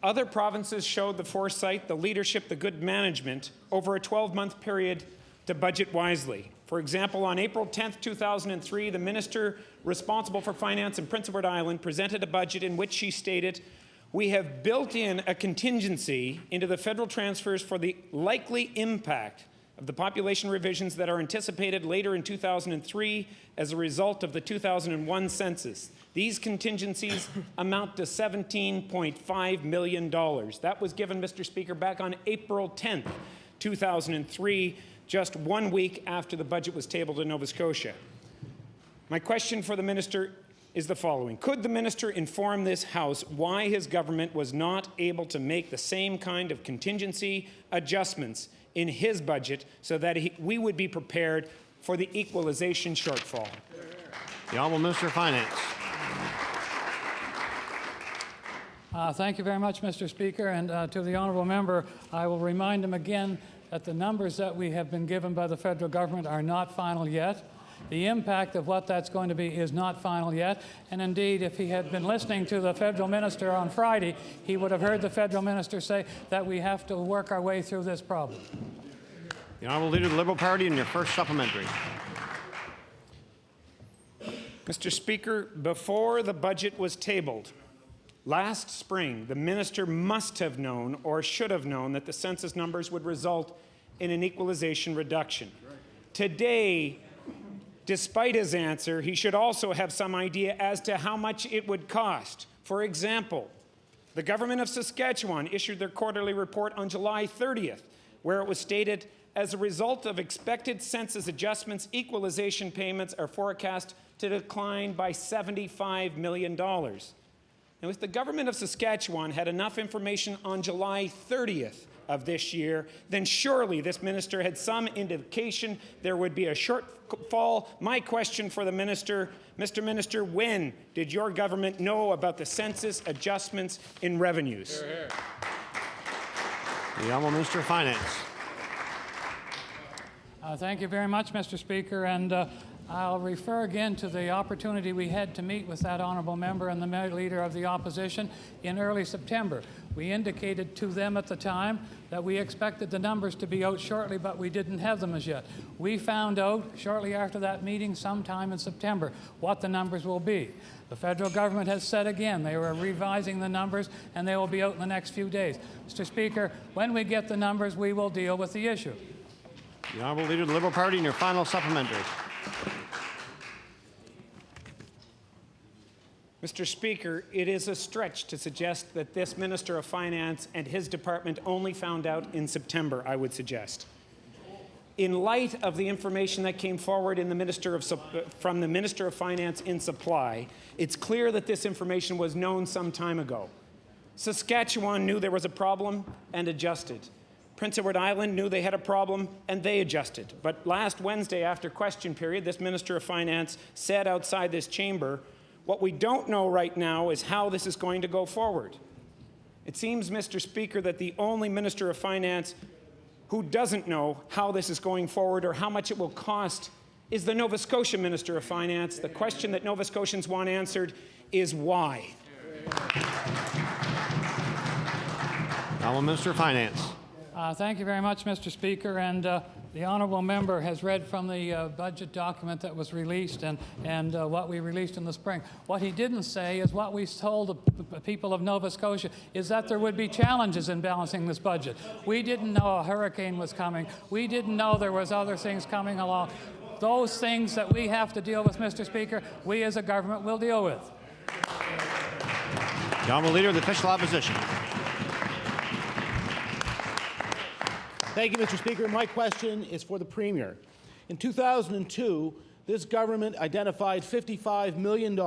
Other provinces showed the foresight, the leadership, the good management over a 12-month period to budget wisely. For example, on April 10th, 2003, the minister responsible for finance in Prince Edward Island presented a budget in which she stated, "We have built in a contingency into the federal transfers for the likely impact of the population revisions that are anticipated later in 2003 as a result of the 2001 census. These contingencies amount to $17.5 million. That was given, Mr. Speaker, back on April 10th, 2003, just 1 week after the budget was tabled in Nova Scotia. My question for the minister is the following. Could the minister inform this House why his government was not able to make the same kind of contingency adjustments in his budget so that we would be prepared for the equalization shortfall? The Honourable Minister of Finance. Thank you very much, Mr. Speaker. And to the honourable member, I will remind him again that the numbers that we have been given by the federal government are not final yet. The impact of what that's going to be is not final yet. And indeed, if he had been listening to the federal minister on Friday, he would have heard the federal minister say that we have to work our way through this problem. The Honourable Leader of the Liberal Party in your first supplementary. Mr. Speaker, before the budget was tabled last spring, the minister must have known or should have known that the census numbers would result in an equalization reduction. Today, despite his answer, he should also have some idea as to how much it would cost. For example, the government of Saskatchewan issued their quarterly report on July 30th, where it was stated, as a result of expected census adjustments, equalization payments are forecast to decline by $75 million. Now, if the government of Saskatchewan had enough information on July 30th of this year, then surely this minister had some indication there would be a shortfall. My question for the minister, Mr. Minister, when did your government know about the census adjustments in revenues? Hear, hear. The Honourable Minister of Finance. Thank you very much, Mr. Speaker. And I'll refer again to the opportunity we had to meet with that honourable member and the Leader of the Opposition in early September. We indicated to them at the time that we expected the numbers to be out shortly, but we didn't have them as yet. We found out shortly after that meeting, sometime in September, what the numbers will be. The federal government has said again they were revising the numbers and they will be out in the next few days. Mr. Speaker, when we get the numbers, we will deal with the issue. The Honourable Leader of the Liberal Party in your final supplementary. Mr. Speaker, it is a stretch to suggest that this Minister of Finance and his department only found out in September, I would suggest. In light of the information that came forward in from the Minister of Finance in Supply, it's clear that this information was known some time ago. Saskatchewan knew there was a problem and adjusted. Prince Edward Island knew they had a problem and they adjusted. But last Wednesday, after question period, this Minister of Finance said outside this chamber, what we don't know right now is how this is going to go forward. It seems, Mr. Speaker, that the only Minister of Finance who doesn't know how this is going forward or how much it will cost is the Nova Scotia Minister of Finance. The question that Nova Scotians want answered is why. Honourable Minister of Finance. Thank you very much, Mr. Speaker. And the honourable member has read from the budget document that was released and what we released in the spring. What he didn't say is what we told the people of Nova Scotia is that there would be challenges in balancing this budget. We didn't know a hurricane was coming. We didn't know there was other things coming along. Those things that we have to deal with, Mr. Speaker, we as a government will deal with. The Honourable Leader of the Official Opposition. Thank you, Mr. Speaker. My question is for the Premier. In 2002, this government identified $55 million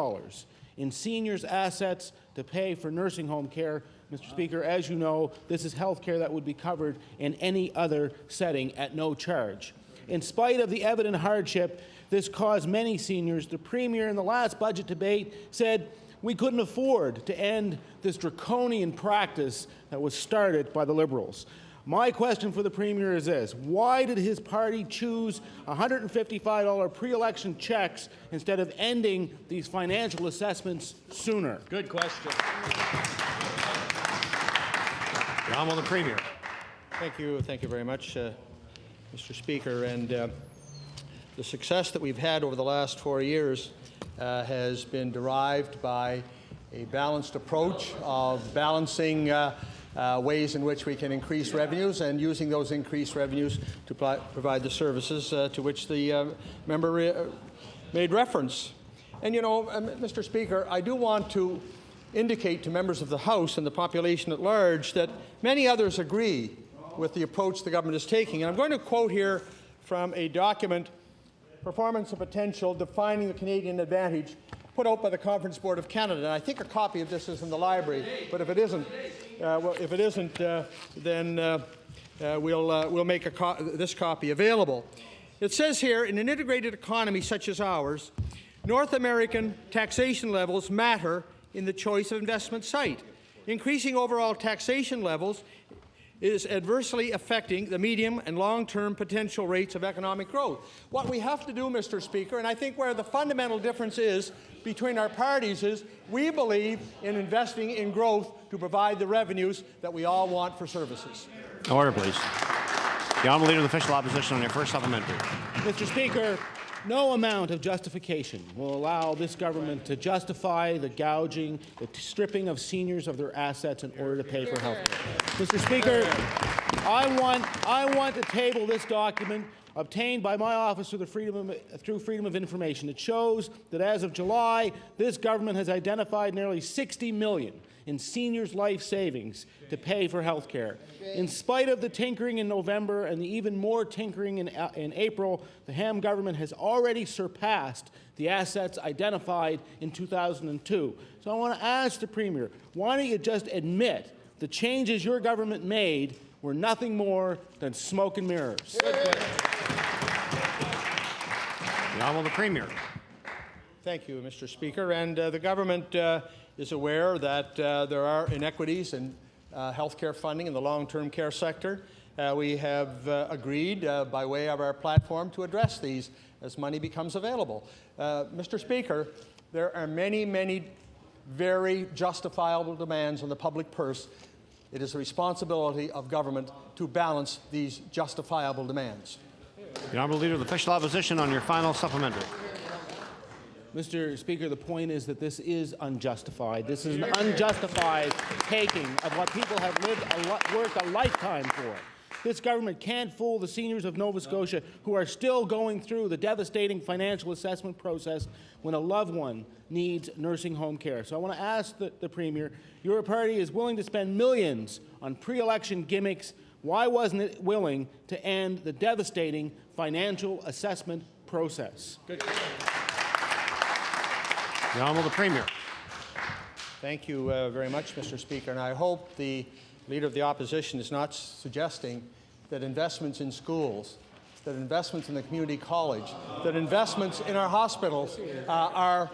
in seniors' assets to pay for nursing home care. Mr. Speaker, as you know, this is health care that would be covered in any other setting at no charge. In spite of the evident hardship this caused many seniors, the Premier in the last budget debate said we couldn't afford to end this draconian practice that was started by the Liberals. My question for the Premier is this: why did his party choose $155 pre-election checks instead of ending these financial assessments sooner? Good question. The Honourable Premier. Thank you very much, Mr. Speaker. And the success that we've had over the last 4 years has been derived by a balanced approach of balancing ways in which we can increase revenues and using those increased revenues to provide the services to which the member made reference. And you know, Mr. Speaker, I do want to indicate to members of the House and the population at large that many others agree with the approach the government is taking. And I'm going to quote here from a document, Performance and Potential Defining the Canadian Advantage, put out by the Conference Board of Canada. And I think a copy of this is in the library, but if it isn't, then we'll make this copy available. It says here, in an integrated economy such as ours, North American taxation levels matter in the choice of investment site. increasing overall taxation levels is adversely affecting the medium and long-term potential rates of economic growth. What we have to do, Mr. Speaker, and I think where the fundamental difference is between our parties is we believe in investing in growth to provide the revenues that we all want for services. Order, please. The Honourable Leader of the Official Opposition on your first supplementary. Mr. Speaker, no amount of justification will allow this government to justify the gouging, the stripping of seniors of their assets in order to pay for health care. Mr. Speaker, I want to table this document obtained by my office through Freedom of Information. It shows that as of July, this government has identified nearly $60 million in seniors' life savings to pay for health care. In spite of the tinkering in November and the even more tinkering in April, the Ham government has already surpassed the assets identified in 2002. So I want to ask the Premier, why don't you just admit the changes your government made were nothing more than smoke and mirrors? The Honourable Premier. Thank you, Mr. Speaker. And the government is aware that there are inequities in health care funding in the long-term care sector. We have agreed by way of our platform to address these as money becomes available. Mr. Speaker, there are many, many very justifiable demands on the public purse. It is the responsibility of government to balance these justifiable demands. The Honourable Leader of the Official Opposition on your final supplementary. Mr. Speaker, the point is that this is unjustified. This is an unjustified taking of what people have worked a lifetime for. This government can't fool the seniors of Nova Scotia who are still going through the devastating financial assessment process when a loved one needs nursing home care. So I want to ask the Premier, your party is willing to spend millions on pre-election gimmicks. Why wasn't it willing to end the devastating financial assessment process? Good. The Honourable Premier. Thank you very much, Mr. Speaker. And I hope the Leader of the Opposition is not suggesting that investments in schools, that investments in the community college, that investments in our hospitals are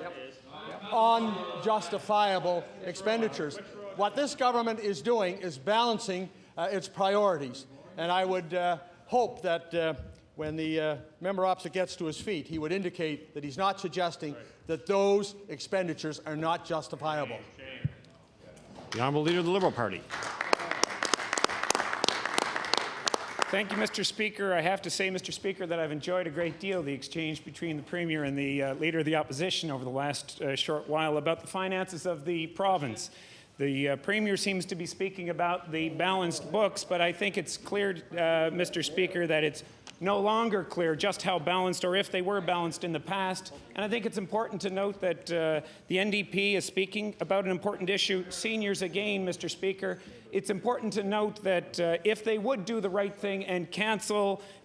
unjustifiable expenditures. What this government is doing is balancing its priorities. And I would hope that when the member opposite gets to his feet, he would indicate that he's not suggesting that those expenditures are not justifiable. The Honourable Leader of the Liberal Party. Thank you, Mr. Speaker. I have to say, Mr. Speaker, that I've enjoyed a great deal the exchange between the Premier and the Leader of the Opposition over the last short while about the finances of the province. The Premier seems to be speaking about the balanced books, but I think it's clear, Mr. Speaker, that it's no longer clear just how balanced or if they were balanced in the past. And I think it's important to note that the NDP is speaking about an important issue, seniors again, Mr. Speaker. It's important to note that if they would do the right thing and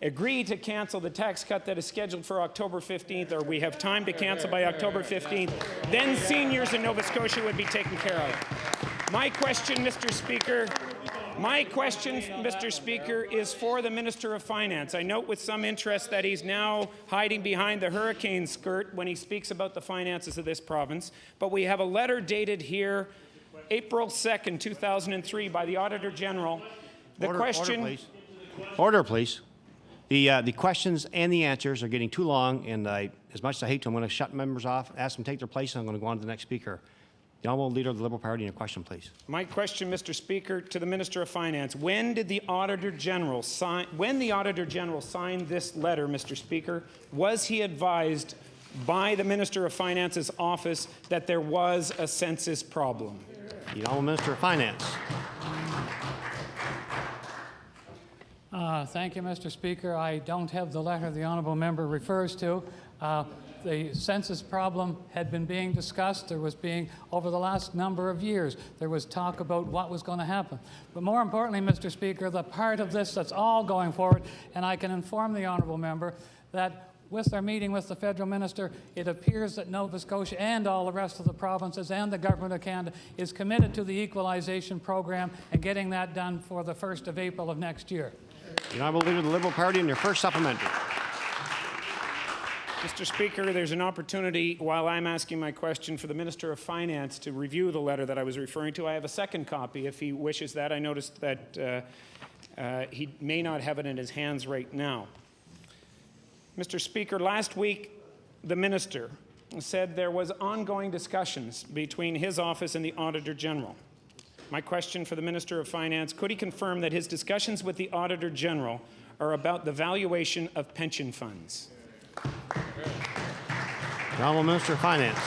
agree to cancel the tax cut that is scheduled for October 15th, or we have time to cancel by October 15th, then seniors in Nova Scotia would be taken care of. My question, Mr. Speaker, is for the Minister of Finance. I note with some interest that he's now hiding behind the hurricane skirt when he speaks about the finances of this province. But we have a letter dated here, April 2nd, 2003, by the Auditor General. Order, please. Order, please. The questions and the answers are getting too long, and as much as I hate to, I'm going to shut members off, ask them to take their place, and I'm going to go on to the next speaker. The Honourable Leader of the Liberal Party, a question, please. My question, Mr. Speaker, to the Minister of Finance. When the Auditor General signed this letter, Mr. Speaker, was he advised by the Minister of Finance's office that there was a census problem? The Honourable Minister of Finance. Thank you, Mr. Speaker. I don't have the letter the honourable member refers to. The census problem had been being discussed. Over the last number of years, there was talk about what was going to happen. But more importantly, Mr. Speaker, the part of this that's all going forward, and I can inform the honourable member that with our meeting with the federal minister, it appears that Nova Scotia and all the rest of the provinces and the government of Canada is committed to the equalization program and getting that done for the 1st of April of next year. The Honourable Leader of the Liberal Party, and your first supplementary. Mr. Speaker, there's an opportunity while I'm asking my question for the Minister of Finance to review the letter that I was referring to. I have a second copy if he wishes that. I noticed that he may not have it in his hands right now. Mr. Speaker, last week the Minister said there was ongoing discussions between his office and the Auditor General. My question for the Minister of Finance, could he confirm that his discussions with the Auditor General are about the valuation of pension funds? The Honourable Minister of Finance.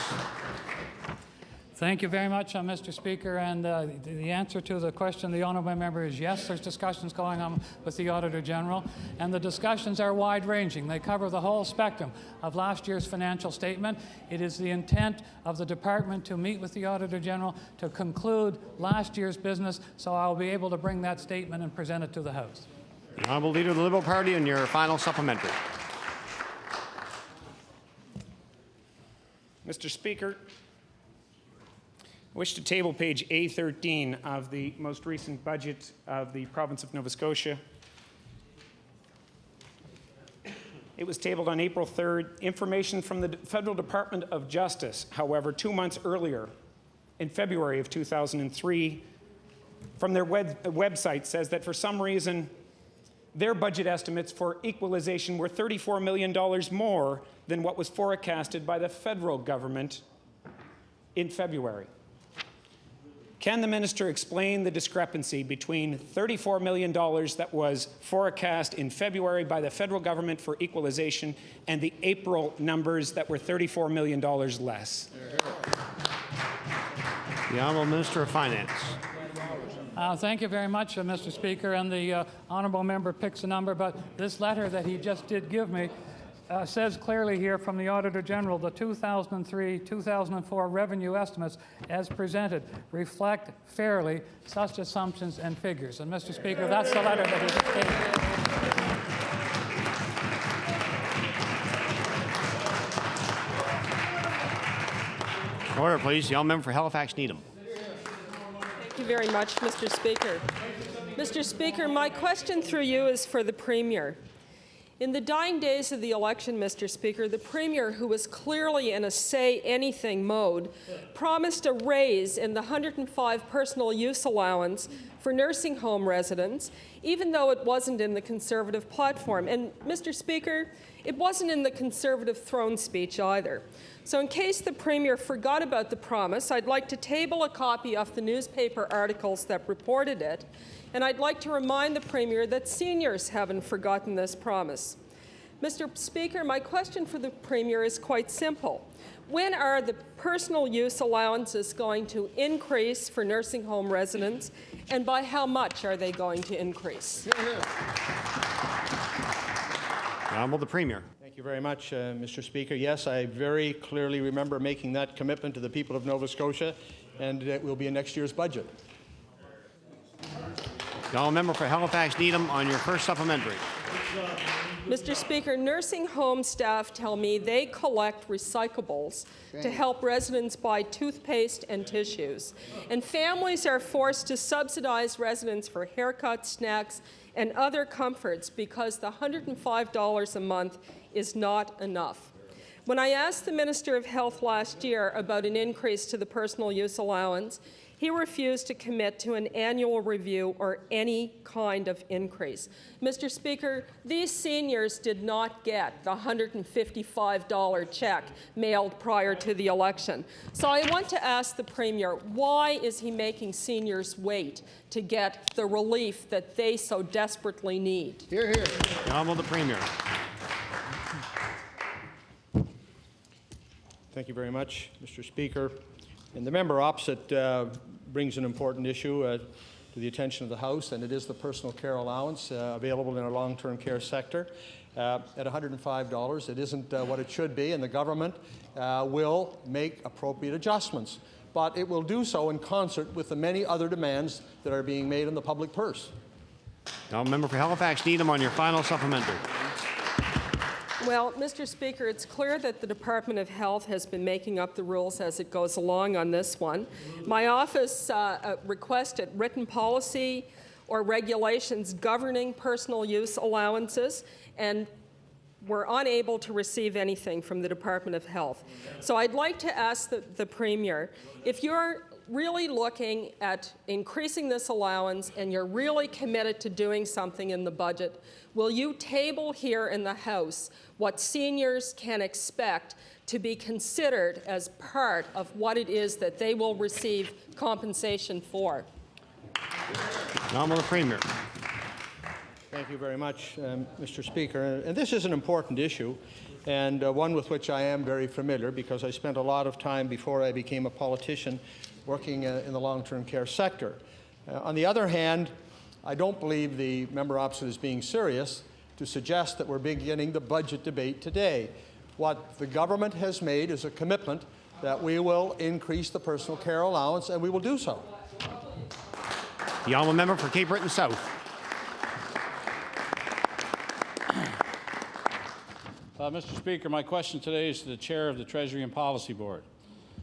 Thank you very much, Mr. Speaker. And the answer to the question of the honourable member is yes, there's discussions going on with the Auditor General, and the discussions are wide-ranging. They cover the whole spectrum of last year's financial statement. It is the intent of the department to meet with the Auditor General to conclude last year's business, so I'll be able to bring that statement and present it to the House. The Honourable Leader of the Liberal Party on your final supplementary. Mr. Speaker, I wish to table page A13 of the most recent budget of the province of Nova Scotia. It was tabled on April 3rd. Information from the Federal Department of Justice, however, 2 months earlier, in February of 2003, from their website says that for some reason, their budget estimates for equalization were $34 million more than what was forecasted by the federal government in February. Can the minister explain the discrepancy between $34 million that was forecast in February by the federal government for equalization and the April numbers that were $34 million less? The Honourable Minister of Finance. Thank you very much, Mr. Speaker. And the honourable member picks a number, but this letter that he just did give me says clearly here from the Auditor General the 2003-2004 revenue estimates as presented reflect fairly such assumptions and figures. And Mr. Speaker, that's the letter that he just gave. Order, please. The Honourable Member for Halifax Needham. Thank you very much, Mr. Speaker. Mr. Speaker, my question through you is for the Premier. In the dying days of the election, Mr. Speaker, the Premier, who was clearly in a say-anything mode, promised a raise in the $105 personal use allowance for nursing home residents, even though it wasn't in the Conservative platform. And, Mr. Speaker, it wasn't in the Conservative throne speech either. So in case the Premier forgot about the promise, I'd like to table a copy of the newspaper articles that reported it, and I'd like to remind the Premier that seniors haven't forgotten this promise. Mr. Speaker, my question for the Premier is quite simple. When are the personal use allowances going to increase for nursing home residents, and by how much are they going to increase? Honourable the Premier. Thank you very much, Mr. Speaker. Yes, I very clearly remember making that commitment to the people of Nova Scotia, and it will be in next year's budget. The Honourable Member for Halifax Needham on your first supplementary. Mr. Speaker, nursing home staff tell me they collect recyclables to help residents buy toothpaste and tissues. And families are forced to subsidize residents for haircuts, snacks, and other comforts because the $105 a month is not enough. When I asked the Minister of Health last year about an increase to the personal use allowance, he refused to commit to an annual review or any kind of increase. Mr. Speaker, these seniors did not get the $155 check mailed prior to the election. So I want to ask the Premier, why is he making seniors wait to get the relief that they so desperately need? Hear, hear. The Honourable the Premier. Thank you very much, Mr. Speaker. And the member opposite brings an important issue to the attention of the House, and it is the personal care allowance available in our long-term care sector. At $105, it isn't what it should be, and the government will make appropriate adjustments. But it will do so in concert with the many other demands that are being made in the public purse. Now, Member for Halifax Needham on your final supplementary. Well, Mr. Speaker, it's clear that the Department of Health has been making up the rules as it goes along on this one. My office requested written policy or regulations governing personal use allowances, and were unable to receive anything from the Department of Health. So I'd like to ask the Premier, if you're really looking at increasing this allowance and you're really committed to doing something in the budget, will you table here in the House what seniors can expect to be considered as part of what it is that they will receive compensation for? Honourable Premier. Thank you very much, Mr. Speaker. And this is an important issue, and one with which I am very familiar because I spent a lot of time before I became a politician working in the long-term care sector. On the other hand, I don't believe the member opposite is being serious to suggest that we're beginning the budget debate today. What the government has made is a commitment that we will increase the personal care allowance, and we will do so. The honourable member for Cape Breton South. Mr. Speaker, my question today is to the Chair of the Treasury and Policy Board.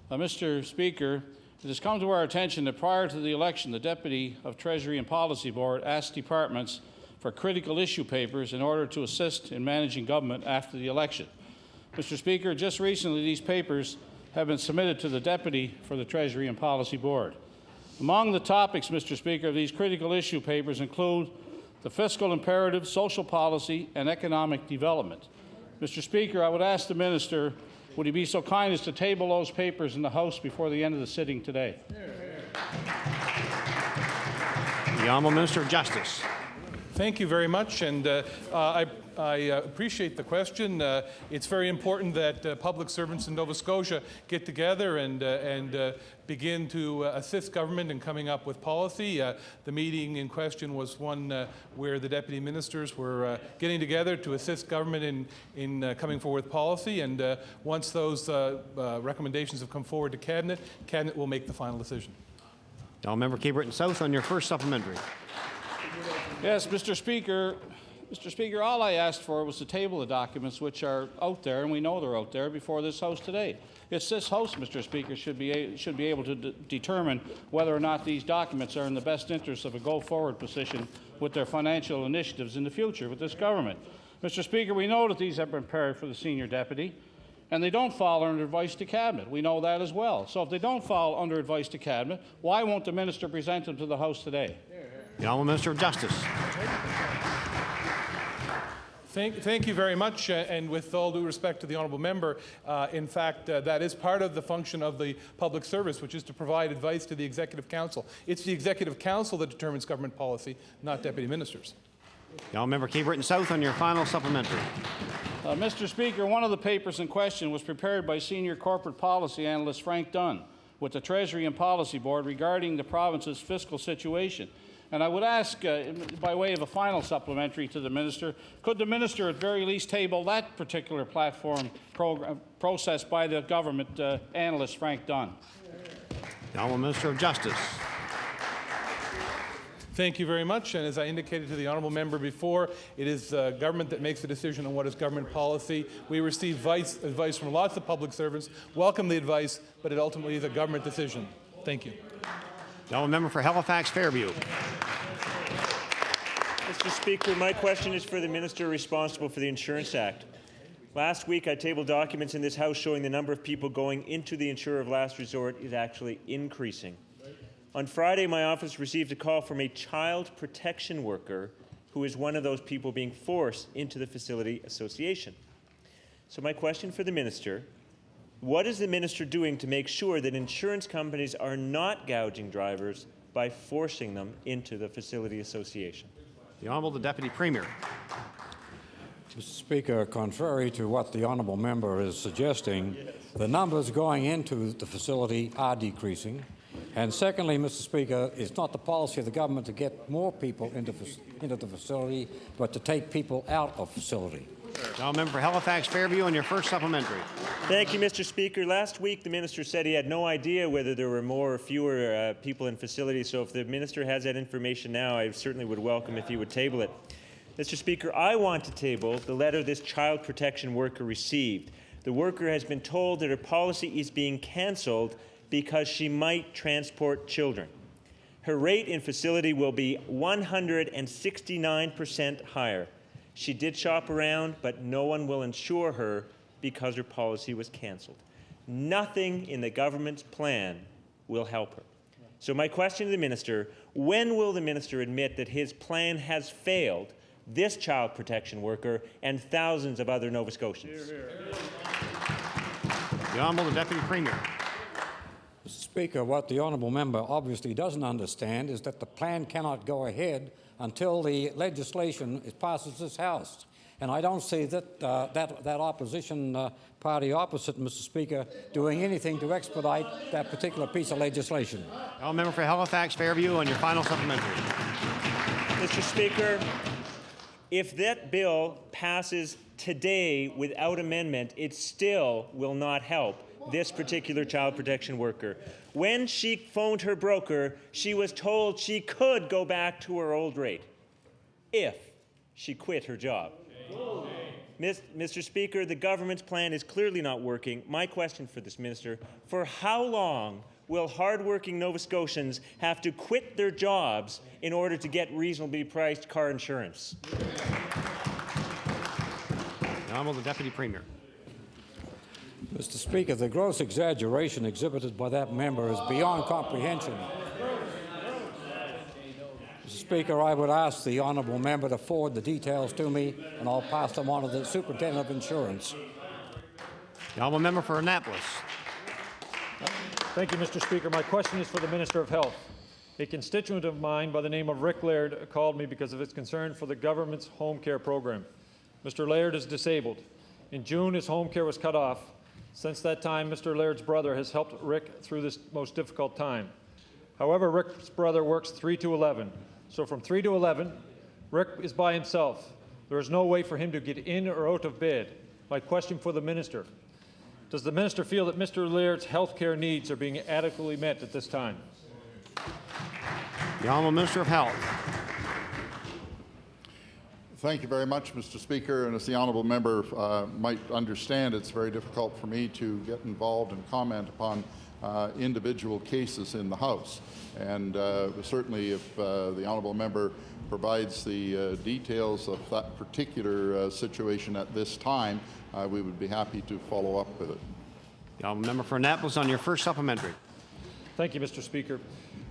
Mr. Speaker, it has come to our attention that prior to the election, the Deputy of Treasury and Policy Board asked departments for critical issue papers in order to assist in managing government after the election. Mr. Speaker, just recently these papers have been submitted to the Deputy for the Treasury and Policy Board. Among the topics, Mr. Speaker, of these critical issue papers include the fiscal imperative, social policy, and economic development. Mr. Speaker, I would ask the Minister, would he be so kind as to table those papers in the House before the end of the sitting today? The Honourable Minister of Justice. Thank you very much, and I appreciate the question. It's very important that public servants in Nova Scotia get together and begin to assist government in coming up with policy. The meeting in question was one where the deputy ministers were getting together to assist government in coming forward with policy, and once those recommendations have come forward to Cabinet, Cabinet will make the final decision. Now, Member Cape Breton South on your first supplementary. Yes, Mr. Speaker. Mr. Speaker, all I asked for was to table the documents which are out there, and we know they're out there, before this House today. It's this House, Mr. Speaker, should be able to determine whether or not these documents are in the best interest of a go-forward position with their financial initiatives in the future with this government. Mr. Speaker, we know that these have been prepared for the senior deputy, and they don't fall under advice to Cabinet. We know that as well. So if they don't fall under advice to Cabinet, why won't the Minister present them to the House today? The Honourable Minister of Justice. Thank you very much, and with all due respect to the honourable member, in fact, that is part of the function of the public service, which is to provide advice to the Executive Council. It's the Executive Council that determines government policy, not deputy ministers. The honourable member Cape Breton South on your final supplementary. Mr. Speaker, one of the papers in question was prepared by senior corporate policy analyst Frank Dunn with the Treasury and Policy Board regarding the province's fiscal situation. And I would ask, by way of a final supplementary to the Minister, could the Minister at very least table that particular platform process by the government analyst Frank Dunn? The Honourable Minister of Justice. Thank you very much. And as I indicated to the honourable member before, it is government that makes the decision on what is government policy. We receive advice from lots of public servants, welcome the advice, but it ultimately is a government decision. Thank you. The honourable member for Halifax Fairview. Mr. Speaker, my question is for the Minister responsible for the Insurance Act. Last week, I tabled documents in this House showing the number of people going into the insurer of last resort is actually increasing. On Friday, my office received a call from a child protection worker who is one of those people being forced into the facility association. So my question for the Minister, what is the Minister doing to make sure that insurance companies are not gouging drivers by forcing them into the facility association? The Honourable the Deputy Premier. Mr. Speaker, contrary to what the honourable member is suggesting, the numbers going into the facility are decreasing. And secondly, Mr. Speaker, it's not the policy of the government to get more people into the facility, but to take people out of facility. Now, member for Halifax Fairview on your first supplementary. Thank you, Mr. Speaker. Last week, the Minister said he had no idea whether there were more or fewer people in facilities. So if the Minister has that information now, I certainly would welcome if he would table it. Mr. Speaker, I want to table the letter this child protection worker received. The worker has been told that her policy is being cancelled because she might transport children. Her rate in facility will be 169% higher. She did shop around, but no one will insure her because her policy was cancelled. Nothing in the government's plan will help her. So my question to the minister, when will the minister admit that his plan has failed this child protection worker and thousands of other Nova Scotians? The Honourable Deputy Premier. Mr. Speaker, what the honourable member obviously doesn't understand is that the plan cannot go ahead until the legislation passes this House. And I don't see that that opposition party opposite, Mr. Speaker, doing anything to expedite that particular piece of legislation. Honourable Member for Halifax Fairview on your final supplementary. Mr. Speaker, if that bill passes today without amendment, it still will not help this particular child protection worker. When she phoned her broker, she was told she could go back to her old rate if she quit her job. Mr. Speaker, the government's plan is clearly not working. My question for this minister, for how long will hardworking Nova Scotians have to quit their jobs in order to get reasonably priced car insurance? The Honourable Deputy Premier. Mr. Speaker, the gross exaggeration exhibited by that member is beyond comprehension. Mr. Speaker, I would ask the honourable member to forward the details to me, and I'll pass them on to the Superintendent of Insurance. The Honourable Member for Annapolis. Thank you, Mr. Speaker. My question is for the Minister of Health. A constituent of mine by the name of Rick Laird called me because of his concern for the government's home care program. Mr. Laird is disabled. In June, his home care was cut off. Since that time, Mr. Laird's brother has helped Rick through this most difficult time. However, Rick's brother works 3 to 11. So from 3 to 11, Rick is by himself. There is no way for him to get in or out of bed. My question for the minister, does the minister feel that Mr. Laird's health care needs are being adequately met at this time? The Honourable Minister of Health. Thank you very much, Mr. Speaker. And as the honourable member might understand, it's very difficult for me to get involved and comment upon individual cases in the House. And certainly if the honourable member provides the details of that particular situation at this time, we would be happy to follow up with it. The honourable member for Annapolis on your first supplementary. Thank you, Mr. Speaker.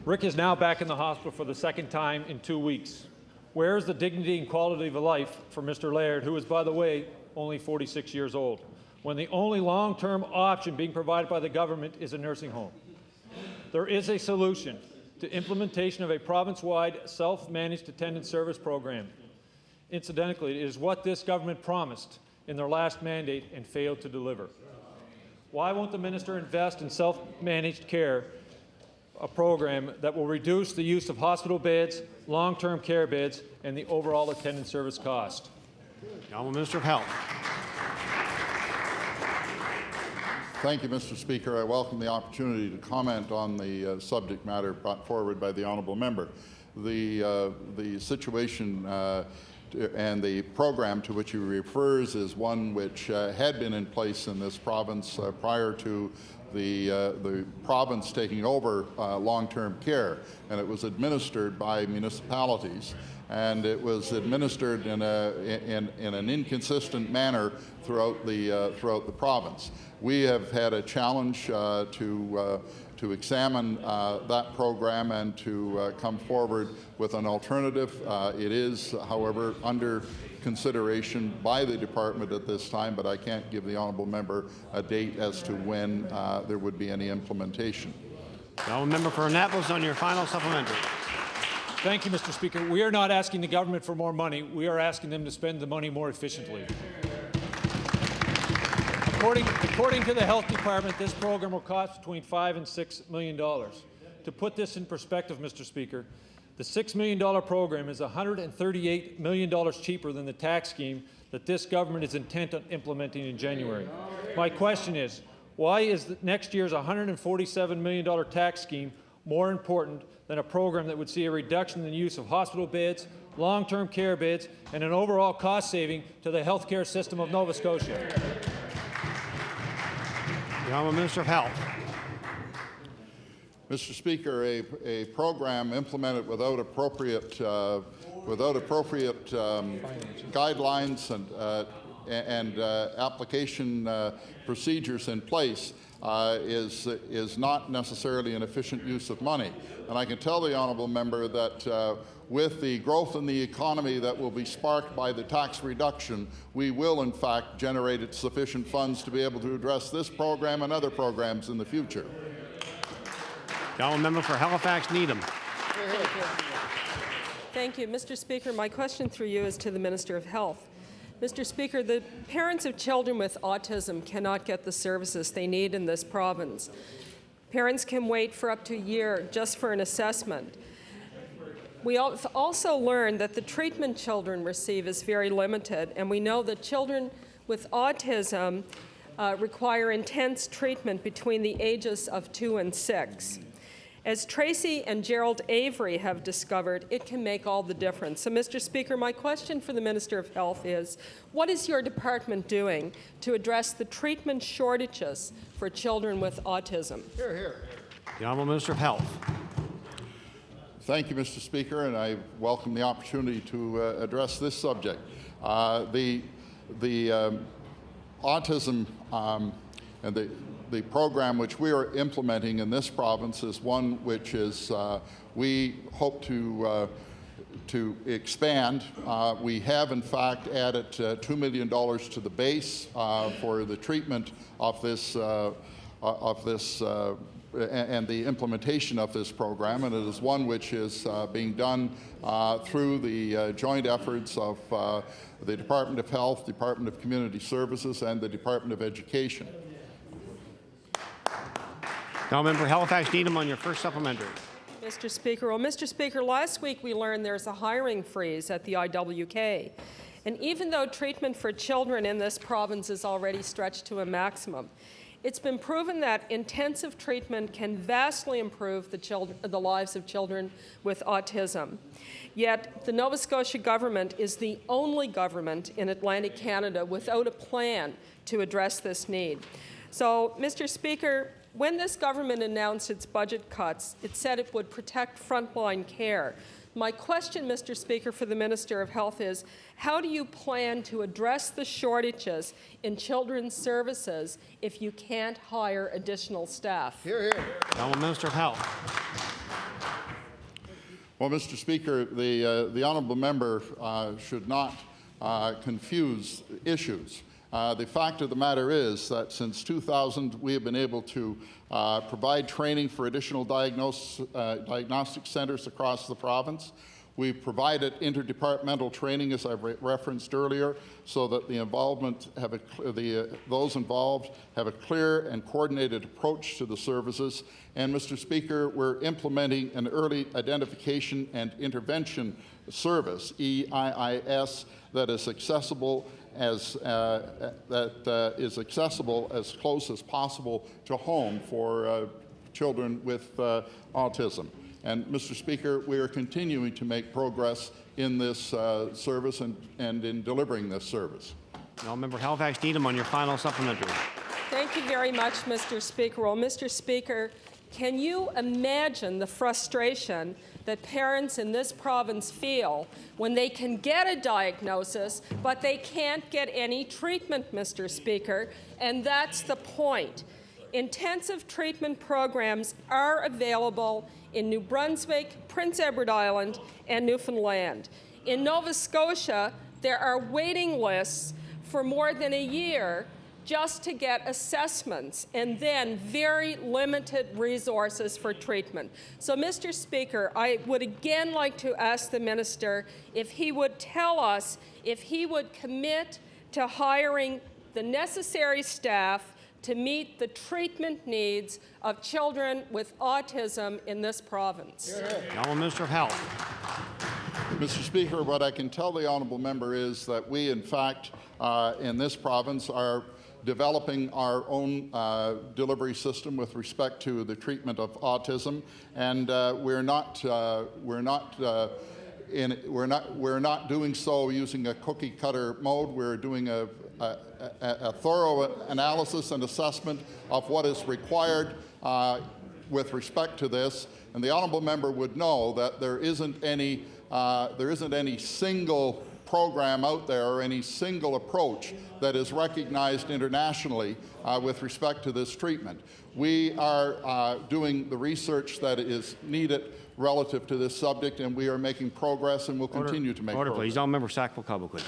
Rick is now back in the hospital for the second time in 2 weeks. Where is the dignity and quality of life for Mr. Laird, who is, by the way, only 46 years old, when the only long-term option being provided by the government is a nursing home? There is a solution to implementation of a province-wide self-managed attendance service program. Incidentally, it is what this government promised in their last mandate and failed to deliver. Why won't the minister invest in self-managed care, a program that will reduce the use of hospital beds, long-term care beds, and the overall attendance service cost? The Honourable Minister of Health. Thank you, Mr. Speaker. I welcome the opportunity to comment on the subject matter brought forward by the honourable member. The situation and the program to which he refers is one which had been in place in this province prior to the province taking over long-term care, and it was administered by municipalities, and it was administered in an inconsistent manner throughout the province. We have had a challenge to examine that program and to come forward with an alternative. It is, however, under consideration by the department at this time, but I can't give the honourable member a date as to when there would be any implementation. The honourable member for Annapolis on your final supplementary. Thank you, Mr. Speaker. We are not asking the government for more money. We are asking them to spend the money more efficiently. According to the Health Department, this program will cost between $5 and $6 million. To put this in perspective, Mr. Speaker, the $6 million program is $138 million cheaper than the tax scheme that this government is intent on implementing in January. My question is, why is next year's $147 million tax scheme more important than a program that would see a reduction in the use of hospital beds, long-term care beds, and an overall cost saving to the healthcare system of Nova Scotia? The Honourable Minister of Health. Mr. Speaker, a program implemented without appropriate appropriate guidelines and application procedures in place is not necessarily an efficient use of money. And I can tell the honourable member that with the growth in the economy that will be sparked by the tax reduction, we will in fact generate sufficient funds to be able to address this program and other programs in the future. The honourable member for Halifax Needham. Thank you. Thank you. Mr. Speaker, my question through you is to the Minister of Health. Mr. Speaker, the parents of children with autism cannot get the services they need in this province. Parents can wait for up to a year just for an assessment. We also learned that the treatment children receive is very limited, and we know that children with autism require intense treatment between the ages of 2 and 6. As Tracy and Gerald Avery have discovered, it can make all the difference. So, Mr. Speaker, my question for the Minister of Health is, what is your department doing to address the treatment shortages for children with autism? Hear, hear. The Honourable Minister of Health. Thank you, Mr. Speaker, and I welcome the opportunity to address this subject. The autism and the program which we are implementing in this province is one which is we hope to expand. We have, in fact, added $2 million to the base for the treatment of this and the implementation of this program, and it is one which is being done through the joint efforts of the Department of Health, Department of Community Services, and the Department of Education. Now, member Halifax Needham on your first supplementary. Mr. Speaker, well, Mr. Speaker, last week we learned there's a hiring freeze at the IWK. And even though treatment for children in this province is already stretched to a maximum, it's been proven that intensive treatment can vastly improve the lives of children with autism. Yet the Nova Scotia government is the only government in Atlantic Canada without a plan to address this need. So, Mr. Speaker, when this government announced its budget cuts, it said it would protect frontline care. My question, Mr. Speaker, for the Minister of Health is, how do you plan to address the shortages in children's services if you can't hire additional staff? Hear, hear. Honourable Minister of Health. Well, Mr. Speaker, the honourable member should not confuse issues. The fact of the matter is that since 2000, we have been able to provide training for additional diagnostic centres across the province. We've provided interdepartmental training, as I referenced earlier, so that those involved have a clear and coordinated approach to the services. And, Mr. Speaker, we're implementing an early identification and intervention service, EIIS, that is accessible as close as possible to home for children with autism. And, Mr. Speaker, we are continuing to make progress in this service and in delivering this service. Now, member Halifax Needham on your final supplementary. Thank you very much, Mr. Speaker. Well, Mr. Speaker, can you imagine the frustration that parents in this province feel when they can get a diagnosis, but they can't get any treatment, Mr. Speaker? And that's the point. Intensive treatment programs are available in New Brunswick, Prince Edward Island, and Newfoundland. In Nova Scotia, there are waiting lists for more than a year just to get assessments, and then very limited resources for treatment. So, Mr. Speaker, I would again like to ask the Minister if he would tell us if he would commit to hiring the necessary staff to meet the treatment needs of children with autism in this province. Honourable Minister of Health. Mr. Speaker, what I can tell the honourable member is that we, in fact, in this province are developing our own delivery system with respect to the treatment of autism, and we're not doing so using a cookie cutter mode. We're doing a thorough analysis and assessment of what is required with respect to this, and the honourable member would know that there isn't any there isn't any single program out there or any single approach that is recognized internationally with respect to this treatment. We are doing the research that is needed relative to this subject, and we are making progress and will continue to make progress. Order, please. All member Sackville-Cobequid.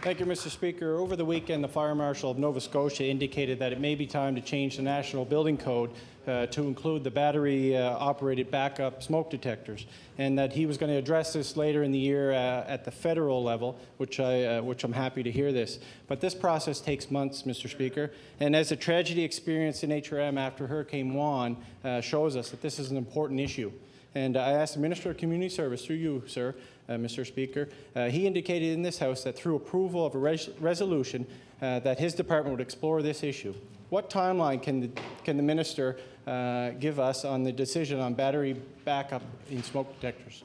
Thank you, Mr. Speaker. Over the weekend, the Fire Marshal of Nova Scotia indicated that it may be time to change the National Building Code to include the battery-operated backup smoke detectors, and that he was going to address this later in the year at the federal level, which I'm happy to hear this. But this process takes months, Mr. Speaker, and as the tragedy experienced in HRM after Hurricane Juan shows us that this is an important issue. And I asked the Minister of Community Service, through you, sir, Mr. Speaker, he indicated in this House that through approval of a resolution that his department would explore this issue. What timeline can the Minister give us on the decision on battery backup in smoke detectors?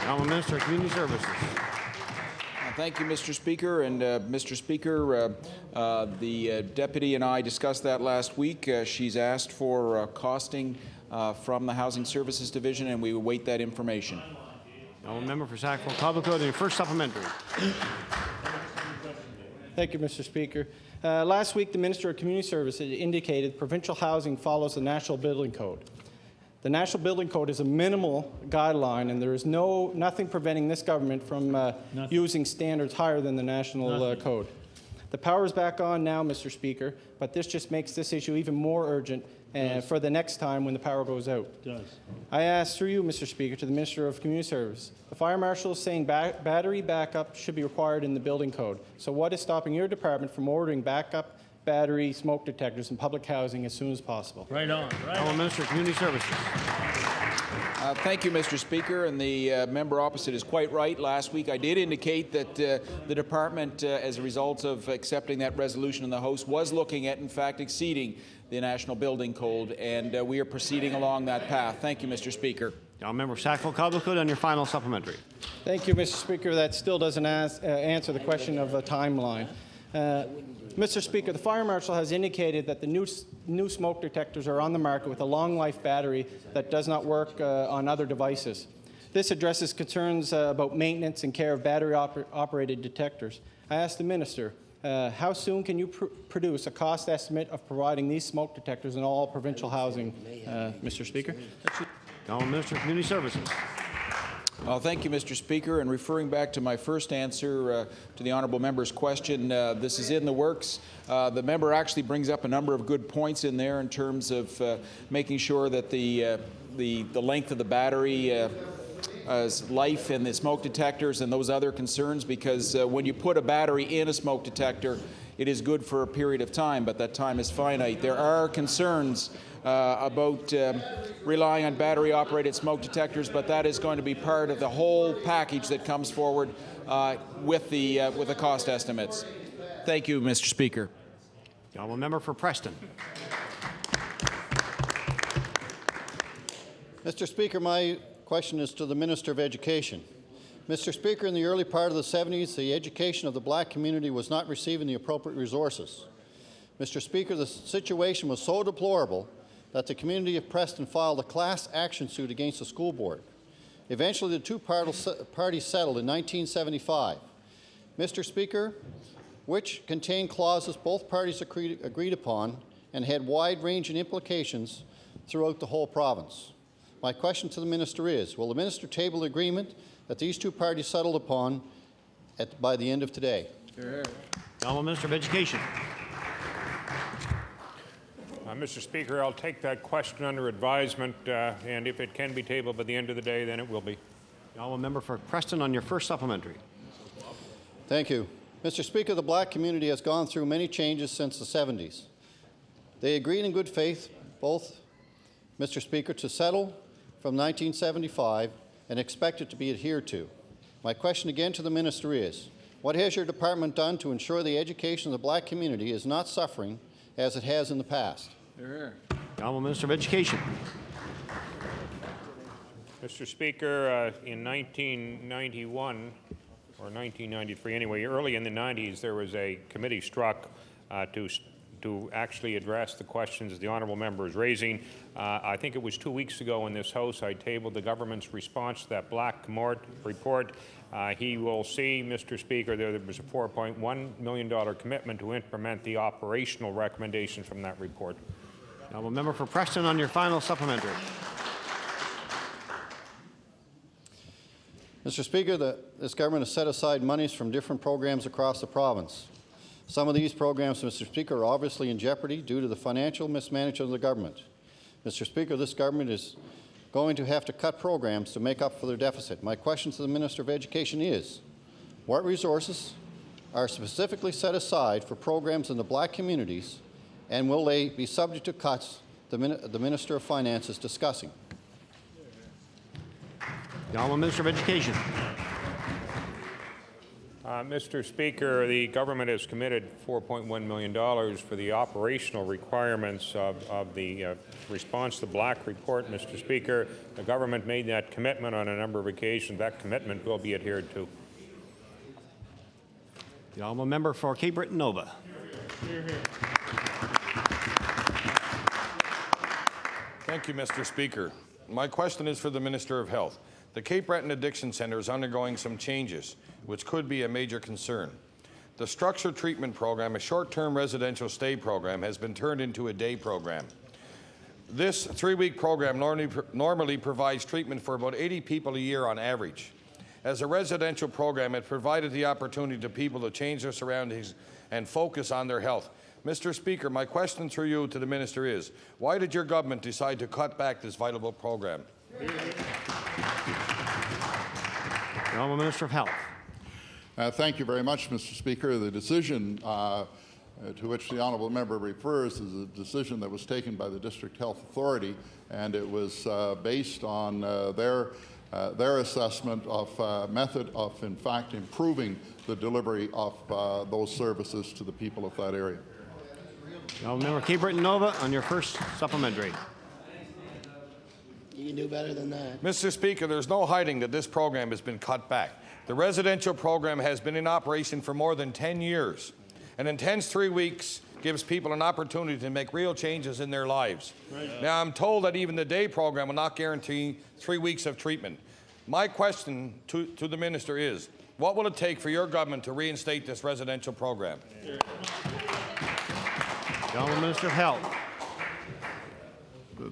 Honourable Minister of Community Services. Thank you, Mr. Speaker. And Mr. Speaker, the Deputy and I discussed that last week. She's asked for costing from the Housing Services Division, and we await that information. Member for Sackville-Cobequid, and your first supplementary. Thank you, Mr. Speaker. Last week, the Minister of Community Services indicated provincial housing follows the National Building Code. The National Building Code is a minimal guideline, and there is nothing preventing this government from using standards higher than the National Code. The power is back on now, Mr. Speaker, but this just makes this issue even more urgent for the next time when the power goes out. I ask through you, Mr. Speaker, to the Minister of Community Service. The Fire Marshal is saying battery backup should be required in the building code. So what is stopping your department from ordering backup battery smoke detectors in public housing as soon as possible? Right on. Minister of Community Services. Thank you, Mr. Speaker, and the member opposite is quite right. Last week I did indicate that the department, as a result of accepting that resolution in the House, was looking at, in fact, exceeding the National Building Code, and we are proceeding along that path. Thank you, Mr. Speaker. Member Sackville-Cobequid, on your final supplementary. Thank you, Mr. Speaker. That still doesn't answer the question of a timeline. Mr. Speaker, the Fire Marshal has indicated that the new smoke detectors are on the market with a long-life battery that does not work on other devices. This addresses concerns about maintenance and care of battery-operated detectors. I asked the Minister, how soon can you produce a cost estimate of providing these smoke detectors in all provincial housing, Mr. Speaker? Minister of Community Services. Thank you, Mr. Speaker. And referring back to my first answer to the honourable member's question, this is in the works. The member actually brings up a number of good points in there in terms of making sure that the length of the battery life and the smoke detectors and those other concerns, because when you put a battery in a smoke detector, it is good for a period of time, but that time is finite. There are concerns about relying on battery-operated smoke detectors, but that is going to be part of the whole package that comes forward with the cost estimates. Thank you, Mr. Speaker. The honourable member for Preston. Mr. Speaker, my question is to the Minister of Education. Mr. Speaker, in the early part of the 70s, the education of the black community was not receiving the appropriate resources. Mr. Speaker, the situation was so deplorable that the community of Preston filed a class action suit against the school board. Eventually, the two parties settled in 1975. Mr. Speaker, which contained clauses both parties agreed upon and had wide-ranging implications throughout the whole province. My question to the Minister is, will the Minister table the agreement that these two parties settled upon by the end of today? The Honourable Minister of Education. Mr. Speaker, I'll take that question under advisement, and if it can be tabled by the end of the day, then it will be. The Honourable Member for Preston, on your first supplementary. Thank you. Mr. Speaker, the black community has gone through many changes since the 70s. They agreed in good faith, both, Mr. Speaker, to settle from 1975 and expect it to be adhered to. My question again to the Minister is, what has your department done to ensure the education of the black community is not suffering as it has in the past? The Honourable Minister of Education. Mr. Speaker, in 1991, or 1993 anyway, early in the 90s, there was a committee struck to to actually address the questions the honourable member is raising. I think it was 2 weeks ago in this House I tabled the government's response to that Black report. He will see, Mr. Speaker, there was a $4.1 million commitment to implement the operational recommendations from that report. Honourable member for Preston on your final supplementary. Mr. Speaker, this government has set aside monies from different programs across the province. Some of these programs, Mr. Speaker, are obviously in jeopardy due to the financial mismanagement of the government. Mr. Speaker, this government is going to have to cut programs to make up for their deficit. My question to the Minister of Education is, what resources are specifically set aside for programs in the Black communities, and will they be subject to cuts the Minister of Finance is discussing? The Honourable Minister of Education. Mr. Speaker, the government has committed $4.1 million for the operational requirements of the response to the Black report. Mr. Speaker, the government made that commitment on a number of occasions. That commitment will be adhered to. The Honourable member for Cape Breton Nova. Thank you, Mr. Speaker. My question is for the Minister of Health. The Cape Breton Addiction Centre is undergoing some changes, which could be a major concern. The structured treatment program, a short-term residential stay program, has been turned into a day program. This 3-week program normally provides treatment for about 80 people a year on average. As a residential program, it provided the opportunity to people to change their surroundings and focus on their health. Mr. Speaker, my question through you to the Minister is, why did your government decide to cut back this vital program? The Honourable Minister of Health. Thank you very much, Mr. Speaker. The decision to which the honourable member refers is a decision that was taken by the District Health Authority, and it was based on their assessment of method of, in fact, improving the delivery of those services to the people of that area. The Honourable member Cape Breton Nova on your first supplementary. You can do better than that. Mr. Speaker, there's no hiding that this program has been cut back. The residential program has been in operation for more than 10 years. An intense 3 weeks gives people an opportunity to make real changes in their lives. Right. Now, I'm told that even the day program will not guarantee 3 weeks of treatment. My question to the Minister is, what will it take for your government to reinstate this residential program? The Honourable Minister of Health.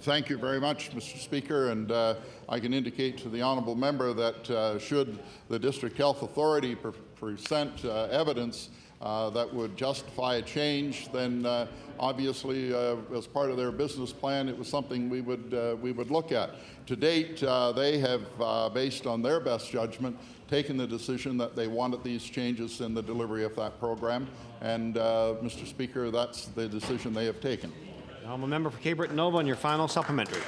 Thank you very much, Mr. Speaker, and I can indicate to the honourable member that should the District Health Authority present evidence that would justify a change, then obviously, as part of their business plan, it was something we would look at. To date, they have, based on their best judgment, taken the decision that they wanted these changes in the delivery of that program, and Mr. Speaker, that's the decision they have taken. The Honourable member for Cape Breton Nova on your final supplementary.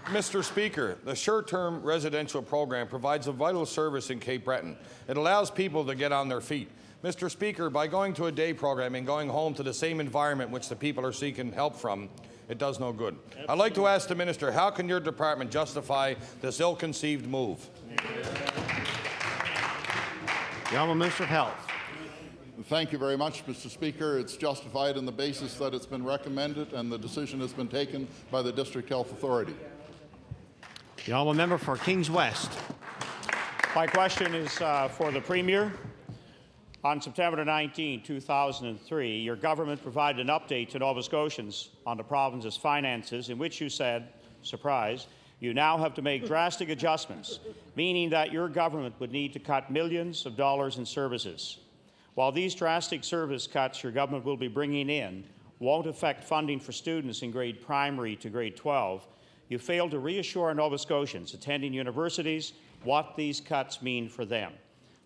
Mr. Speaker, the short-term residential program provides a vital service in Cape Breton. It allows people to get on their feet. Mr. Speaker, by going to a day program and going home to the same environment which the people are seeking help from, it does no good. I'd like to ask the Minister, how can your department justify this ill-conceived move? The Honourable Minister of Health. Thank you very much, Mr. Speaker. It's justified on the basis that it's been recommended and the decision has been taken by the District Health Authority. The Honourable member for Kings West. My question is for the Premier. On September 19, 2003, your government provided an update to Nova Scotians on the province's finances in which you said, surprise, you now have to make drastic adjustments, meaning that your government would need to cut millions of dollars in services. While these drastic service cuts your government will be bringing in won't affect funding for students in grade primary to grade 12, you failed to reassure Nova Scotians attending universities what these cuts mean for them.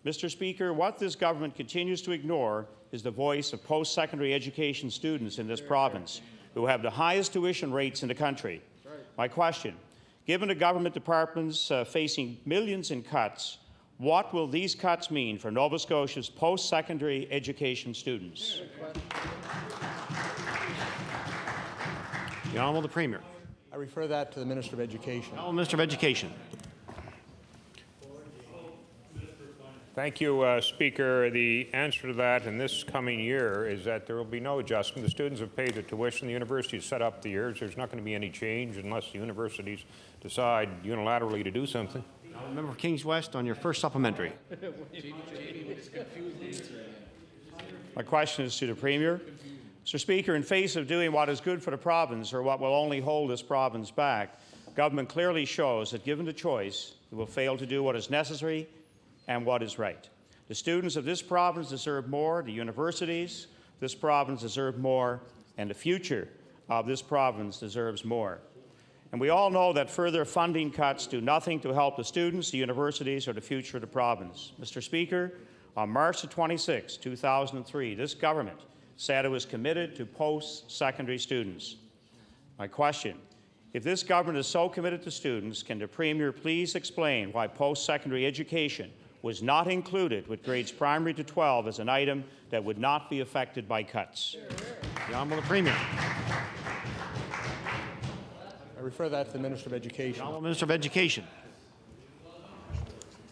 Mr. Speaker, what this government continues to ignore is the voice of post-secondary education students in this province, who have the highest tuition rates in the country. My question, given the government departments facing millions in cuts, what will these cuts mean for Nova Scotia's post-secondary education students? The Honourable the Premier. I refer that to the Minister of Education. The Honourable Minister of Education. Thank you, Speaker. The answer to that in this coming year is that there will be no adjustment. The students have paid the tuition. The university has set up the years. There's not going to be any change unless the universities decide unilaterally to do something. Member for Kings West on your first supplementary. My question is to the Premier. Mr. Speaker, in face of doing what is good for the province or what will only hold this province back, government clearly shows that given the choice, it will fail to do what is necessary and what is right. The students of this province deserve more, the universities of this province deserve more, and the future of this province deserves more. And we all know that further funding cuts do nothing to help the students, the universities, or the future of the province. Mr. Speaker, on March 26, 2003, this government said it was committed to post-secondary students. My question, if this government is so committed to students, can the Premier please explain why post-secondary education was not included with grades primary to 12 as an item that would not be affected by cuts? The Honourable Premier. I refer that to the Minister of Education. The Honourable Minister of Education.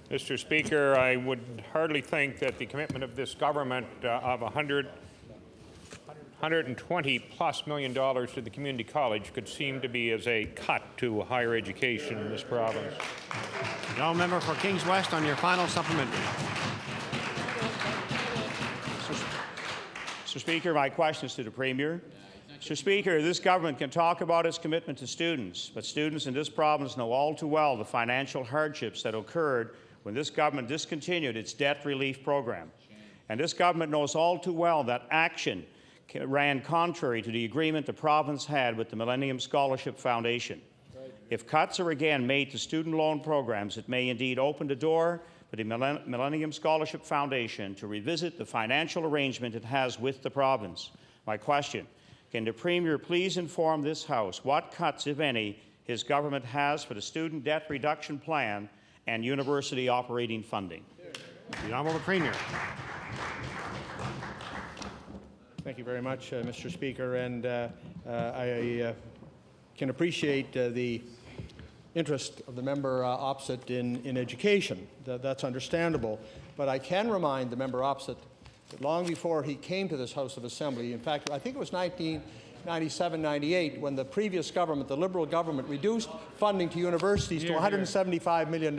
Mr. Speaker, I would hardly think that the commitment of this government of $120+ million to the community college could seem to be as a cut to higher education in this province. The honourable member for Kings West on your final supplementary. Mr. Speaker, my question is to the Premier. Mr. Speaker, this government can talk about its commitment to students, but students in this province know all too well the financial hardships that occurred when this government discontinued its debt relief program. And this government knows all too well that action ran contrary to the agreement the province had with the Millennium Scholarship Foundation. If cuts are again made to student loan programs, it may indeed open the door for the Millennium Scholarship Foundation to revisit the financial arrangement it has with the province. My question, can the Premier please inform this House what cuts, if any, his government has for the student debt reduction plan and university operating funding? The Honourable Premier. Thank you very much, Mr. Speaker, and I can appreciate the interest of the member opposite in education. That's understandable, but I can remind the member opposite that long before he came to this House of Assembly, in fact, I think it was 1997-98, when the previous government, the Liberal government, reduced funding to universities to $175 million.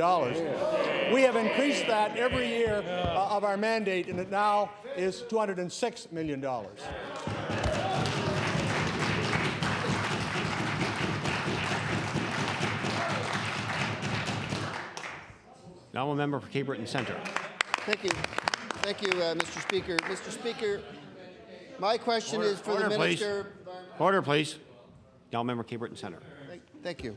We have increased that every year of our mandate, and it now is $206 million. The honourable member for Cape Breton Centre. Thank you. Thank you, Mr. Speaker. Mr. Speaker, my question is for the Minister. Order, please. The honourable member for Cape Breton Centre. Thank you.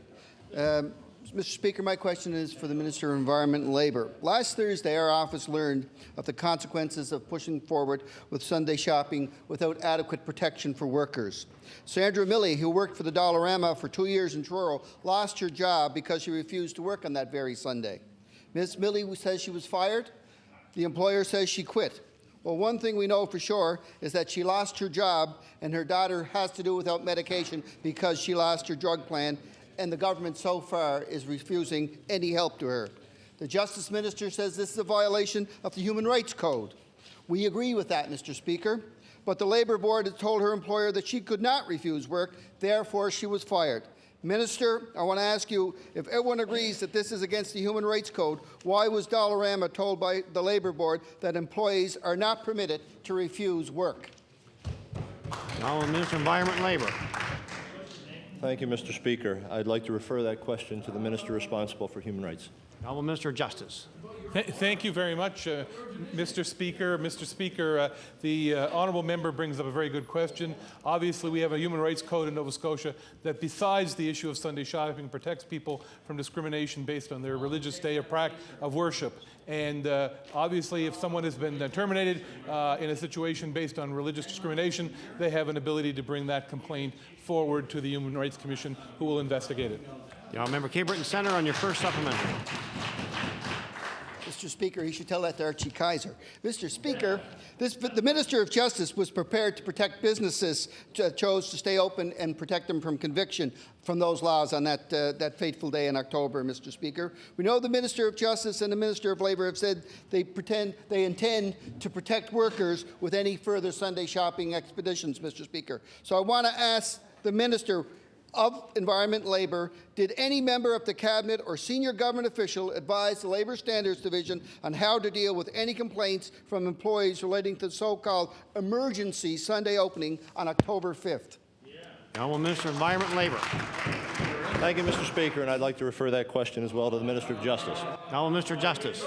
Mr. Speaker, my question is for the Minister of Environment and Labour. Last Thursday, our office learned of the consequences of pushing forward with Sunday shopping without adequate protection for workers. Sandra Milley, who worked for the Dollarama for 2 years in Truro, lost her job because she refused to work on that very Sunday. Ms. Milley says she was fired. The employer says she quit. Well, one thing we know for sure is that she lost her job, and her daughter has to do without medication because she lost her drug plan, and the government so far is refusing any help to her. The Justice Minister says this is a violation of the Human Rights Code. We agree with that, Mr. Speaker, but the Labour Board has told her employer that she could not refuse work, therefore she was fired. Minister, I want to ask you, if everyone agrees that this is against the Human Rights Code, why was Dollarama told by the Labour Board that employees are not permitted to refuse work? Now, Minister of Environment and Labour. Thank you, Mr. Speaker. I'd like to refer that question to the Minister responsible for human rights. Honourable Minister of Justice. Thank you very much, Mr. Speaker. Mr. Speaker, the honourable member brings up a very good question. Obviously, we have a human rights code in Nova Scotia that, besides the issue of Sunday shopping, protects people from discrimination based on their religious day of worship. And obviously, if someone has been terminated in a situation based on religious discrimination, they have an ability to bring that complaint forward to the Human Rights Commission, who will investigate it. The honourable member Cape Breton Centre on your first supplementary. Mr. Speaker, he should tell that to Archie Kaiser. Mr. Speaker, the Minister of Justice was prepared to protect businesses, chose to stay open and protect them from conviction from those laws on that fateful day in October, Mr. Speaker. We know the Minister of Justice and the Minister of Labour have said they intend to protect workers with any further Sunday shopping expeditions, Mr. Speaker. So I want to ask the Minister of Environment and Labour, did any member of the Cabinet or senior government official advise the Labour Standards Division on how to deal with any complaints from employees relating to the so-called emergency Sunday opening on October 5th? The Honourable Minister of Environment and Labour. Thank you, Mr. Speaker, and I'd like to refer that question as well to the Minister of Justice. The Honourable Minister of Justice.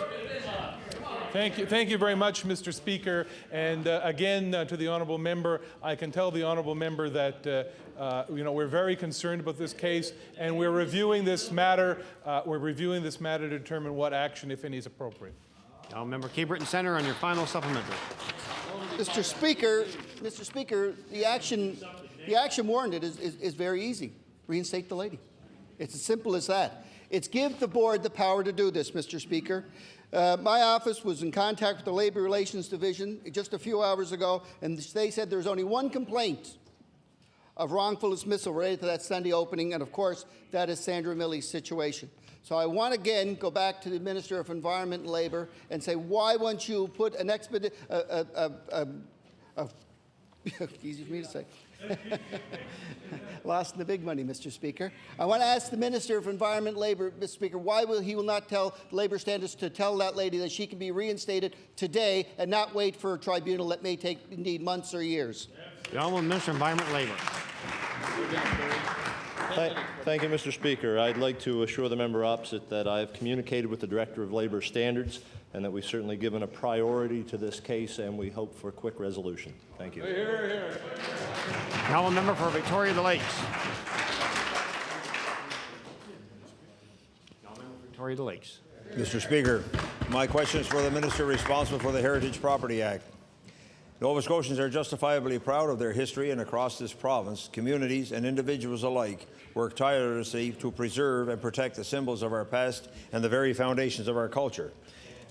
Thank you very much, Mr. Speaker. And again, to the honourable member, I can tell the honourable member that we're very concerned about this case, and we're reviewing this matter. To determine what action, if any, is appropriate. The honourable member, Cape Breton Centre, on your final supplementary. Mr. Speaker, the action warranted is very easy. Reinstate the lady. It's as simple as that. It's give the board the power to do this, Mr. Speaker. My office was in contact with the Labour Relations Division just a few hours ago, and they said there's only one complaint of wrongful dismissal related to that Sunday opening, and of course, that is Sandra Millie's situation. So I want to again go back to the Minister of Environment and Labour and say, why won't you put an easy for me to say. Lost in the big money, Mr. Speaker. I want to ask the Minister of Environment and Labour, Mr. Speaker, why will he not tell Labour Standards to tell that lady that she can be reinstated today and not wait for a tribunal that may take indeed months or years? The Honourable Minister of Environment and Labour. Thank you, Mr. Speaker. I'd like to assure the member opposite that I have communicated with the Director of Labour Standards and that we've certainly given a priority to this case, and we hope for a quick resolution. Thank you. Hear, hear. Now a member for Victoria the Lakes. Victoria the Lakes. Mr. Speaker, my question is for the Minister responsible for the Heritage Property Act. Nova Scotians are justifiably proud of their history, and across this province, communities and individuals alike work tirelessly to preserve and protect the symbols of our past and the very foundations of our culture.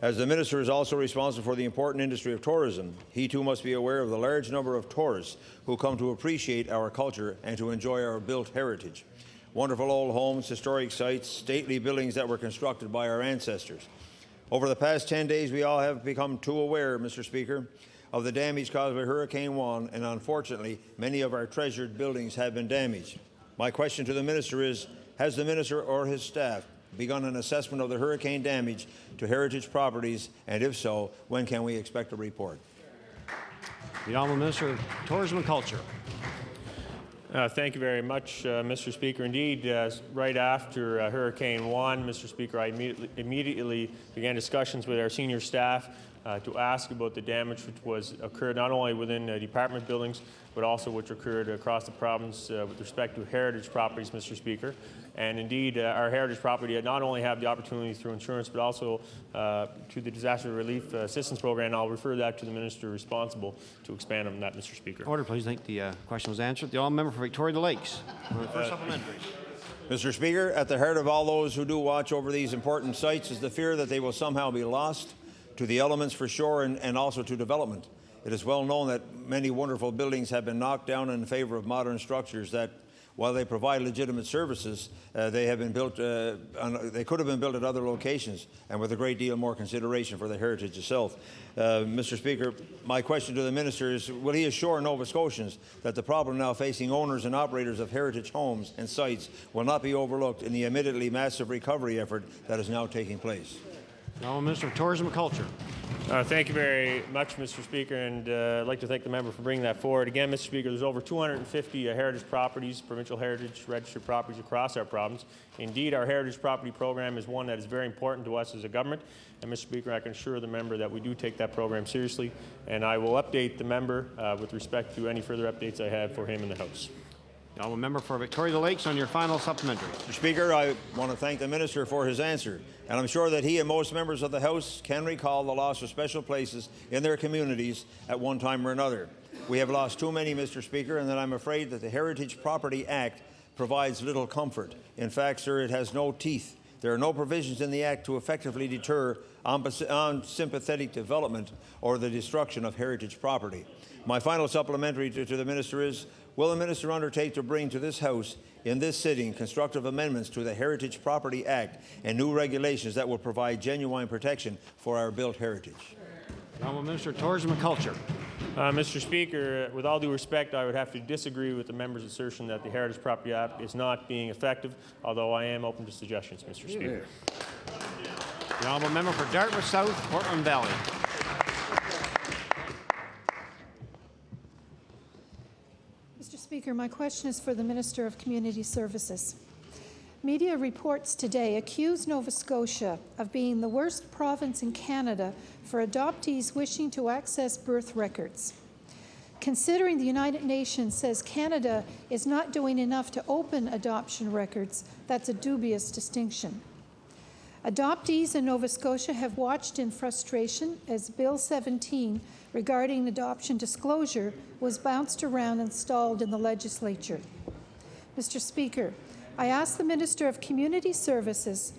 As the Minister is also responsible for the important industry of tourism, he too must be aware of the large number of tourists who come to appreciate our culture and to enjoy our built heritage. Wonderful old homes, historic sites, stately buildings that were constructed by our ancestors. Over the past 10 days, we all have become too aware, Mr. Speaker, of the damage caused by Hurricane Juan, and unfortunately, many of our treasured buildings have been damaged. My question to the Minister is, has the Minister or his staff begun an assessment of the hurricane damage to heritage properties, and if so, when can we expect a report? The Honourable Minister of Tourism and Culture. Thank you very much, Mr. Speaker. Indeed, right after Hurricane Juan, Mr. Speaker, I immediately began discussions with our senior staff to ask about the damage which occurred not only within department buildings, but also which occurred across the province with respect to heritage properties, Mr. Speaker. And indeed, our heritage property not only have the opportunity through insurance, but also to the Disaster Relief Assistance Program. And I'll refer that to the Minister responsible to expand on that, Mr. Speaker. Order, please. I think the question was answered. The Honourable Member for Victoria the Lakes. First supplementary. Mr. Speaker, at the heart of all those who do watch over these important sites is the fear that they will somehow be lost to the elements for sure and also to development. It is well known that many wonderful buildings have been knocked down in favor of modern structures that, while they provide legitimate services, they have been built. They could have been built at other locations, and with a great deal more consideration for the heritage itself. Mr. Speaker, my question to the Minister is: will he assure Nova Scotians that the problem now facing owners and operators of heritage homes and sites will not be overlooked in the admittedly massive recovery effort that is now taking place? Now, Minister of Tourism and Culture. Thank you very much, Mr. Speaker, and I'd like to thank the member for bringing that forward. Again, Mr. Speaker, there's over 250 heritage properties, provincial heritage registered properties across our province. Indeed, our heritage property program is one that is very important to us as a government. And, Mr. Speaker, I can assure the member that we do take that program seriously, and I will update the member with respect to any further updates I have for him in the House. The Honourable Member for Victoria the Lakes on your final supplementary. Mr. Speaker, I want to thank the Minister for his answer, and I'm sure that he and most members of the House can recall the loss of special places in their communities at one time or another. We have lost too many, Mr. Speaker, and that I'm afraid that the Heritage Property Act provides little comfort. In fact, sir, it has no teeth. There are no provisions in the Act to effectively deter unsympathetic development or the destruction of heritage property. My final supplementary to the Minister is, will the Minister undertake to bring to this House in this sitting constructive amendments to the Heritage Property Act and new regulations that will provide genuine protection for our built heritage? The Honourable Minister of Tourism and Culture. Mr. Speaker, with all due respect, I would have to disagree with the member's assertion that the Heritage Property Act is not being effective, although I am open to suggestions, Mr. Speaker. The Honourable Member for Dartmouth South, Portland Valley. Mr. Speaker, my question is for the Minister of Community Services. Media reports today accuse Nova Scotia of being the worst province in Canada for adoptees wishing to access birth records. Considering the United Nations says Canada is not doing enough to open adoption records, that's a dubious distinction. Adoptees in Nova Scotia have watched in frustration as Bill 17 regarding adoption disclosure was bounced around and stalled in the legislature. Mr. Speaker, I ask the Minister of Community Services,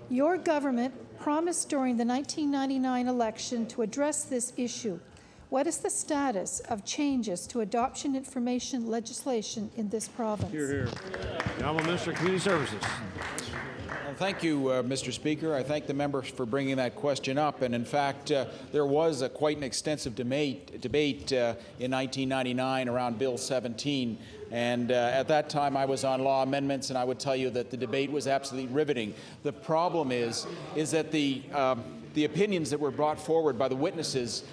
your government promised during the 1999 election to address this issue. What is the status of changes to adoption information legislation in this province? Hear, hear. The Honourable Minister of Community Services. Well, thank you, Mr. Speaker. I thank the member for bringing that question up. And in fact, there was quite an extensive debate in 1999 around Bill 17. And at that time, I was on law amendments, and I would tell you that the debate was absolutely riveting. The problem is that the opinions that were brought forward by the witnesses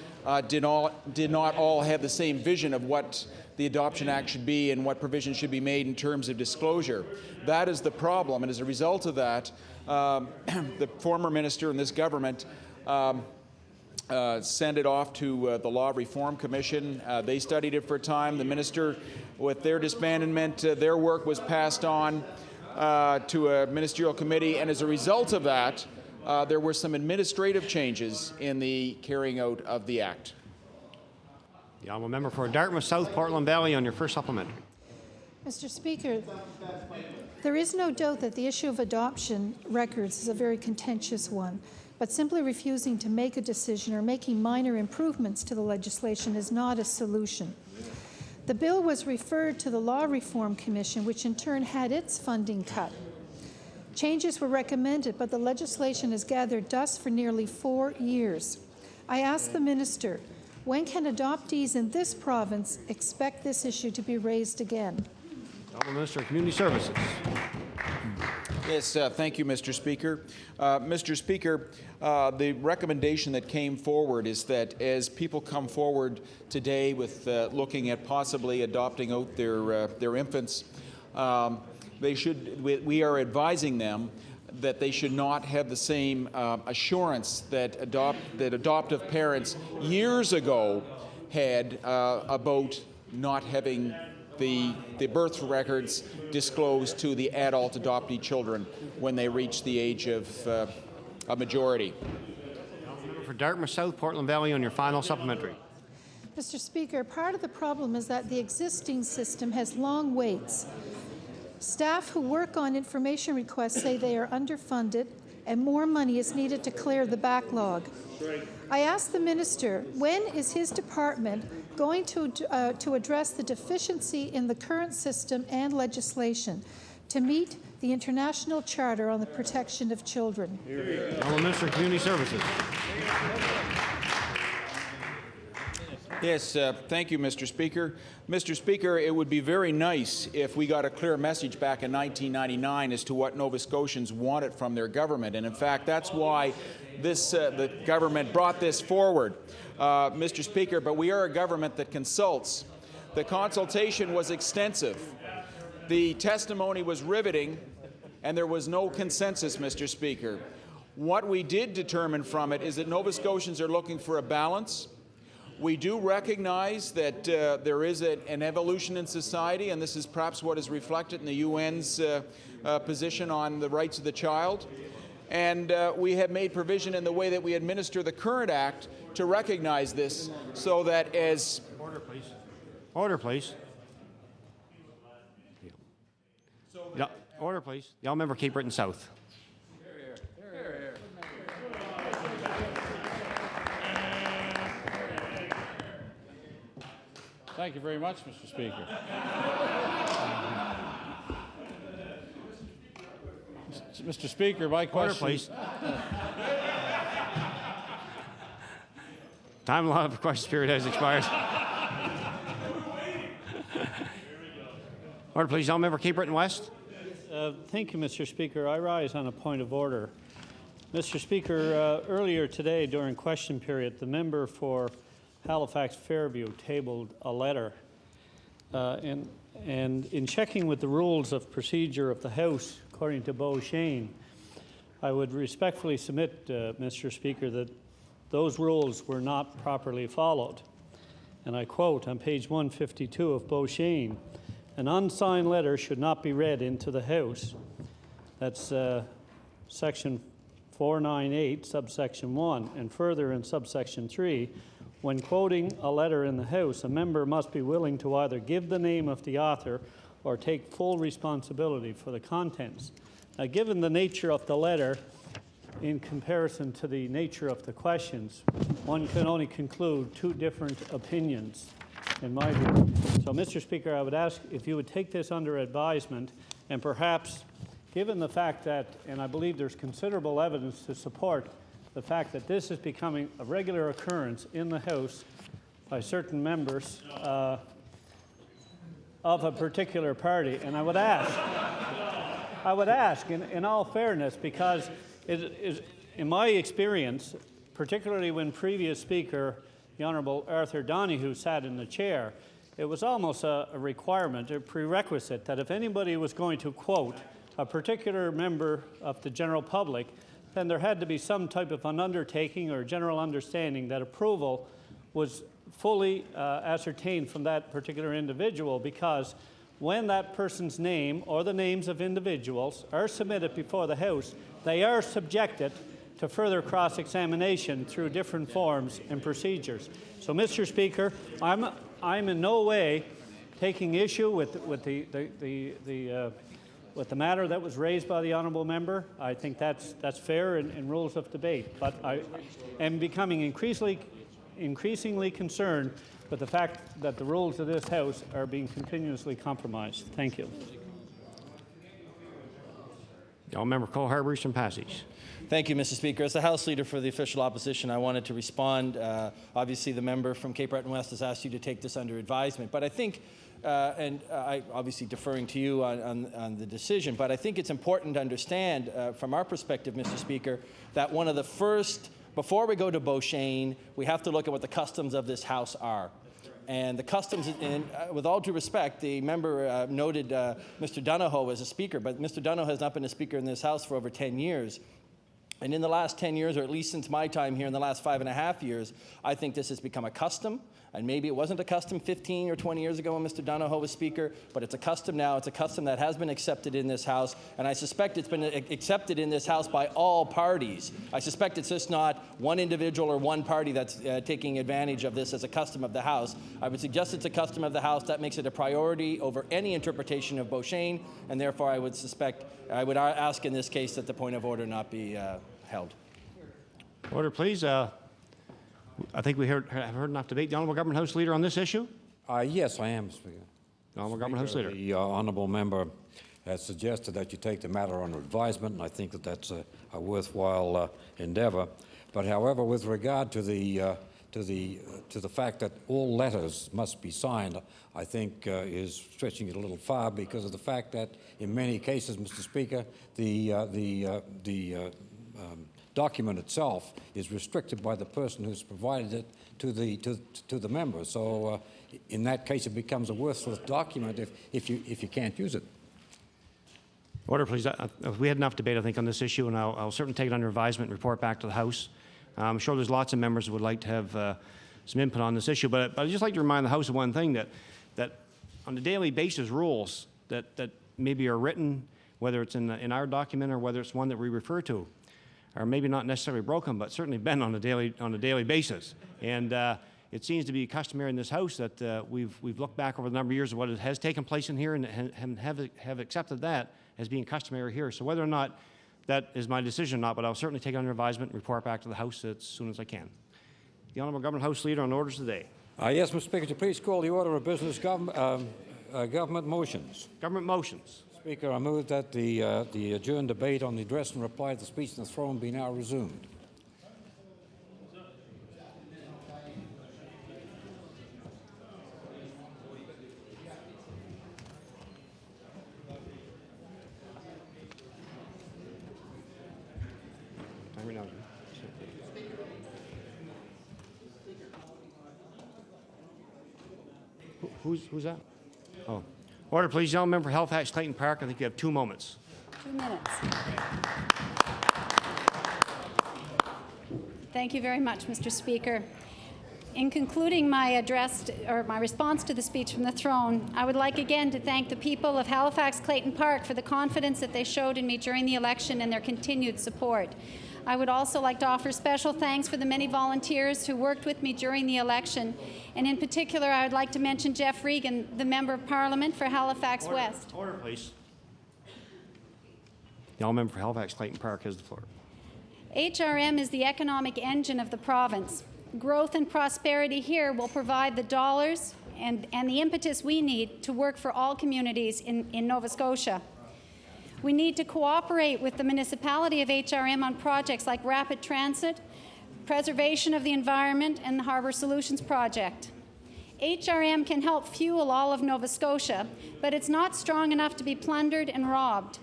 did not all have the same vision of what the Adoption Act should be and what provisions should be made in terms of disclosure. That is the problem, and as a result of that, the former minister and this government sent it off to the Law Reform Commission. They studied it for a time. The minister, with their disbandment, their work was passed on to a ministerial committee, and as a result of that, there were some administrative changes in the carrying out of the Act. The Honourable Member for Dartmouth South, Portland Valley, on your first supplementary. Mr. Speaker, there is no doubt that the issue of adoption records is a very contentious one, but simply refusing to make a decision or making minor improvements to the legislation is not a solution. The bill was referred to the Law Reform Commission, which in turn had its funding cut. Changes were recommended, but the legislation has gathered dust for nearly 4 years. I ask the Minister, when can adoptees in this province expect this issue to be raised again? Honourable Minister of Community Services. Yes, thank you, Mr. Speaker. Mr. Speaker, the recommendation that came forward is that as people come forward today with looking at possibly adopting out their infants, we are advising them that they should not have the same assurance that adoptive parents years ago had about not having the birth records disclosed to the adult adoptee children when they reach the age of a majority. For Dartmouth South, Portland Valley, on your final supplementary. Mr. Speaker, part of the problem is that the existing system has long waits. Staff who work on information requests say they are underfunded and more money is needed to clear the backlog. I ask the Minister, when is his department going to address the deficiency in the current system and legislation to meet the International Charter on the Protection of Children? Honourable Minister of Community Services. Yes, thank you, Mr. Speaker. Mr. Speaker, it would be very nice if we got a clear message back in 1999 as to what Nova Scotians wanted from their government. And in fact, that's why the government brought this forward, Mr. Speaker. But we are a government that consults. The consultation was extensive. The testimony was riveting, and there was no consensus, Mr. Speaker. What we did determine from it is that Nova Scotians are looking for a balance. We do recognize that there is an evolution in society, and this is perhaps what is reflected in the UN's position on the rights of the child. And we have made provision in the way that we administer the current Act to recognize this, so that as... Order, please. Order, please. Yeah. Order, please. The Member Cape Breton South. Thank you very much, Mr. Speaker. Mr. Speaker, my question... Order, please. Time allowed for questions period has expired. Order, please. All member Cape Breton West. Thank you, Mr. Speaker. I rise on a point of order. Mr. Speaker, earlier today during question period, the member for Halifax Fairview tabled a letter. And in checking with the rules of procedure of the House, according to Beau Shane, I would respectfully submit, Mr. Speaker, that those rules were not properly followed. And I quote on page 152 of Beau Shane, "An unsigned letter should not be read into the House." That's section 498, subsection 1, and further in subsection 3, when quoting a letter in the House, a member must be willing to either give the name of the author or take full responsibility for the contents. Now, given the nature of the letter in comparison to the nature of the questions, one can only conclude two different opinions, in my view. So, Mr. Speaker, I would ask if you would take this under advisement and perhaps, given the fact that, and I believe there's considerable evidence to support the fact that this is becoming a regular occurrence in the House by certain members of a particular party. And I would ask in all fairness, because it is, in my experience, particularly when previous Speaker, the Honourable Arthur Donoghue, sat in the chair, it was almost a requirement, a prerequisite, that if anybody was going to quote a particular member of the general public, then there had to be some type of an undertaking or general understanding that approval was fully ascertained from that particular individual, because when that person's name or the names of individuals are submitted before the House, they are subjected to further cross-examination through different forms and procedures. So, Mr. Speaker, I'm in no way taking issue with the matter that was raised by the honourable member. I think that's fair in rules of debate. But I am becoming increasingly concerned with the fact that the rules of this House are being continuously compromised. Thank you. The all member Cole Harbour Eastern Passage. Thank you, Mr. Speaker. As the House Leader for the official opposition, I wanted to respond. Obviously, the member from Cape Breton West has asked you to take this under advisement. But I think, and I obviously deferring to you on the decision, but I think it's important to understand from our perspective, Mr. Speaker, that one of the first, before we go to Beau Shane, we have to look at what the customs of this House are. And the customs, with all due respect, the member noted Mr. Donoghue as a speaker, but Mr. Donoghue has not been a speaker in this House for over 10 years. And in the last 10 years, or at least since my time here in the last 5.5 years, I think this has become a custom. And maybe it wasn't a custom 15 or 20 years ago when Mr. Donoghue was Speaker, but it's a custom now. It's a custom that has been accepted in this House, and I suspect it's been accepted in this House by all parties. I suspect it's just not one individual or one party that's taking advantage of this as a custom of the House. I would suggest it's a custom of the House. That makes it a priority over any interpretation of Beau Shane, and therefore I would ask in this case that the point of order not be held. Order, please. I think we have heard enough debate. The Honourable Government House Leader on this issue? Yes, I am, Speaker. The Honourable Government House Leader. The Honourable Member has suggested that you take the matter under advisement, and I think that that's a worthwhile endeavour. But however, with regard to the fact that all letters must be signed, I think is stretching it a little far, because of the fact that in many cases, Mr. Speaker, the document itself is restricted by the person who's provided it to the member. So in that case, it becomes a worthless document if you can't use it. Order, please. We had enough debate, I think, on this issue, and I'll certainly take it under advisement and report back to the House. I'm sure there's lots of members who would like to have some input on this issue, but I'd just like to remind the House of one thing, that on a daily basis, rules that maybe are written, whether it's in our document or whether it's one that we refer to, are maybe not necessarily broken, but certainly been on a daily basis. And it seems to be customary in this House that we've looked back over the number of years of what has taken place in here and have accepted that as being customary here. So whether or not that is my decision or not, but I'll certainly take it under advisement and report back to the House as soon as I can. The Honourable Government House Leader on orders today. Yes, Mr. Speaker, to please call the order of business government motions. Government motions. Speaker, I move that the adjourned debate on the address and reply to the speech on the throne be now resumed. Who's that? Oh. Order, please, gentlemen, for Halifax Clayton Park. I think you have 2 moments. 2 minutes. Thank you very much, Mr. Speaker. In concluding my address, or my response to the speech from the throne, I would like again to thank the people of Halifax Clayton Park for the confidence that they showed in me during the election and their continued support. I would also like to offer special thanks for the many volunteers who worked with me during the election. And in particular, I would like to mention Jeff Regan, the Member of Parliament for Halifax West. Order, please. The member for Halifax Clayton Park has the floor. HRM is the economic engine of the province. Growth and prosperity here will provide the dollars and the impetus we need to work for all communities in Nova Scotia. We need to cooperate with the municipality of HRM on projects like rapid transit, preservation of the environment, and the Harbour Solutions Project. HRM can help fuel all of Nova Scotia, but it's not strong enough to be plundered and robbed.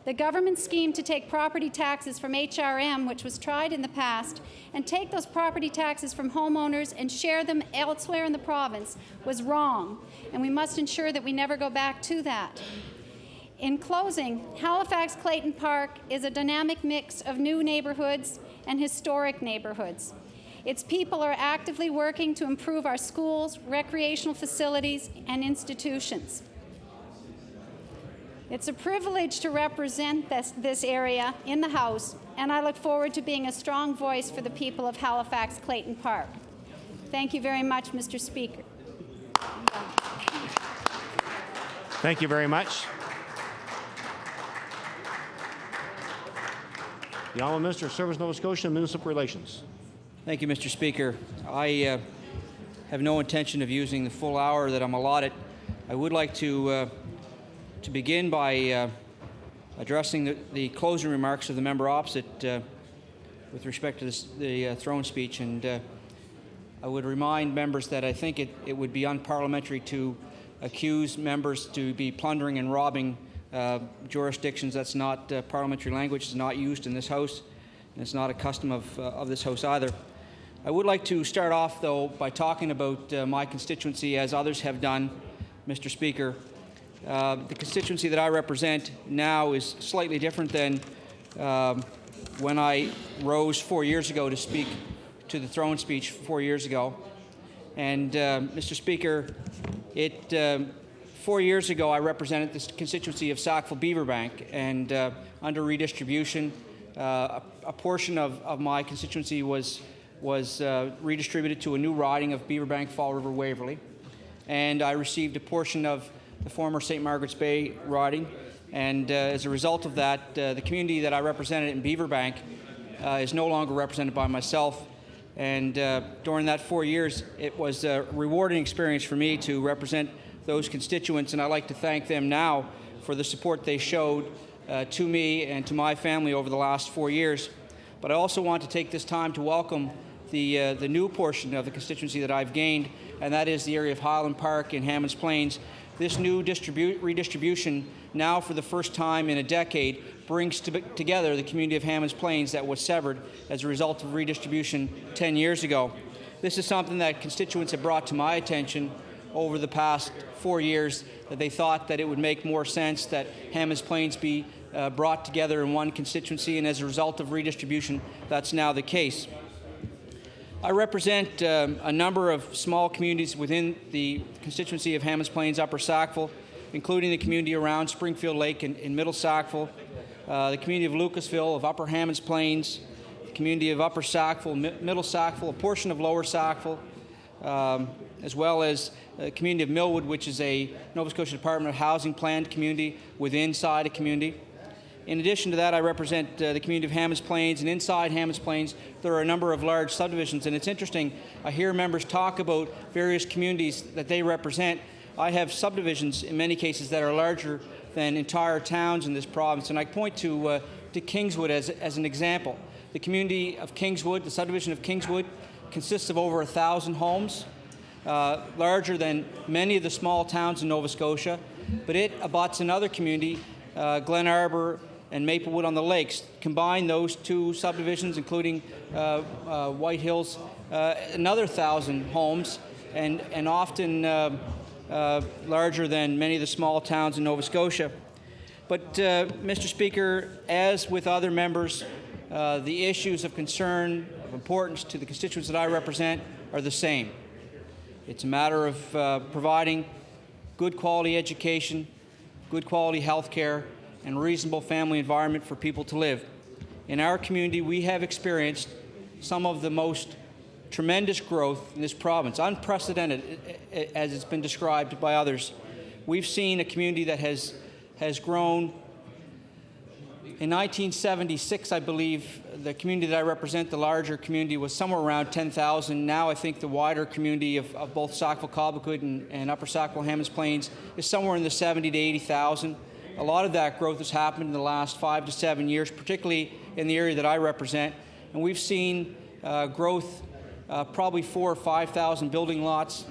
The government scheme to take property taxes from HRM, which was tried in the past, and take those property taxes from homeowners and share them elsewhere in the province was wrong, and we must ensure that we never go back to that. In closing, Halifax Clayton Park is a dynamic mix of new neighbourhoods and historic neighbourhoods. Its people are actively working to improve our schools, recreational facilities, and institutions. It's a privilege to represent this area in the House, and I look forward to being a strong voice for the people of Halifax Clayton Park. Thank you very much, Mr. Speaker. Thank you very much. The Honourable Minister of Service, Nova Scotia and Municipal Relations. Thank you, Mr. Speaker. I have no intention of using the full hour that I'm allotted. I would like to begin by addressing the closing remarks of the member opposite with respect to the throne speech. And I would remind members that I think it would be unparliamentary to accuse members to be plundering and robbing jurisdictions. That's not parliamentary language. It's not used in this House, and it's not a custom of this House either. I would like to start off, though, by talking about my constituency, as others have done, Mr. Speaker. The constituency that I represent now is slightly different than when I rose 4 years ago to speak to the throne speech 4 years ago. And, Mr. Speaker, 4 years ago, I represented the constituency of Sackville-Beaverbank, and under redistribution, a portion of my constituency was redistributed to a new riding of Beaverbank, Fall River, Waverley, and I received a portion of the former St. Margaret's Bay riding, and as a result of that, the community that I represented in Beaverbank is no longer represented by myself. And during that 4 years, it was a rewarding experience for me to represent those constituents, and I'd like to thank them now for the support they showed to me and to my family over the last 4 years. But I also want to take this time to welcome the new portion of the constituency that I've gained, and that is the area of Highland Park and Hammonds Plains. This new redistribution, now for the first time in a decade, brings together the community of Hammonds Plains that was severed as a result of redistribution 10 years ago. This is something that constituents have brought to my attention over the past 4 years, that they thought that it would make more sense that Hammonds Plains be brought together in one constituency, and as a result of redistribution, that's now the case. I represent a number of small communities within the constituency of Hammonds Plains, Upper Sackville, including the community around Springfield Lake in Middle Sackville, the community of Lucasville, of Upper Hammonds Plains, the community of Upper Sackville, Middle Sackville, a portion of Lower Sackville, as well as the community of Millwood, which is a Nova Scotia Department of Housing planned community within inside a community. In addition to that, I represent the community of Hammonds Plains, and inside Hammonds Plains, there are a number of large subdivisions. And it's interesting, I hear members talk about various communities that they represent. I have subdivisions, in many cases, that are larger than entire towns in this province. And I point to Kingswood as an example. The community of Kingswood, the subdivision of Kingswood, consists of over 1,000 homes, larger than many of the small towns in Nova Scotia. But it abuts another community, Glen Arbor and Maplewood on the Lakes. Combine those two subdivisions, including White Hills, another 1,000 homes, and often larger than many of the small towns in Nova Scotia. But, Mr. Speaker, as with other members, the issues of concern, of importance to the constituents that I represent are the same. It's a matter of providing good quality education, good quality health care, and reasonable family environment for people to live. In our community, we have experienced some of the most tremendous growth in this province, unprecedented as it's been described by others. We've seen a community that has grown. In 1976, I believe, the community that I represent, the larger community, was somewhere around 10,000. Now I think the wider community of both Sackville-Cobequid and Upper Sackville-Hammonds Plains is somewhere in the 70 to 80,000. A lot of that growth has happened in the last 5 to 7 years, particularly in the area that I represent. And we've seen growth, probably 4,000 or 5,000 building lots,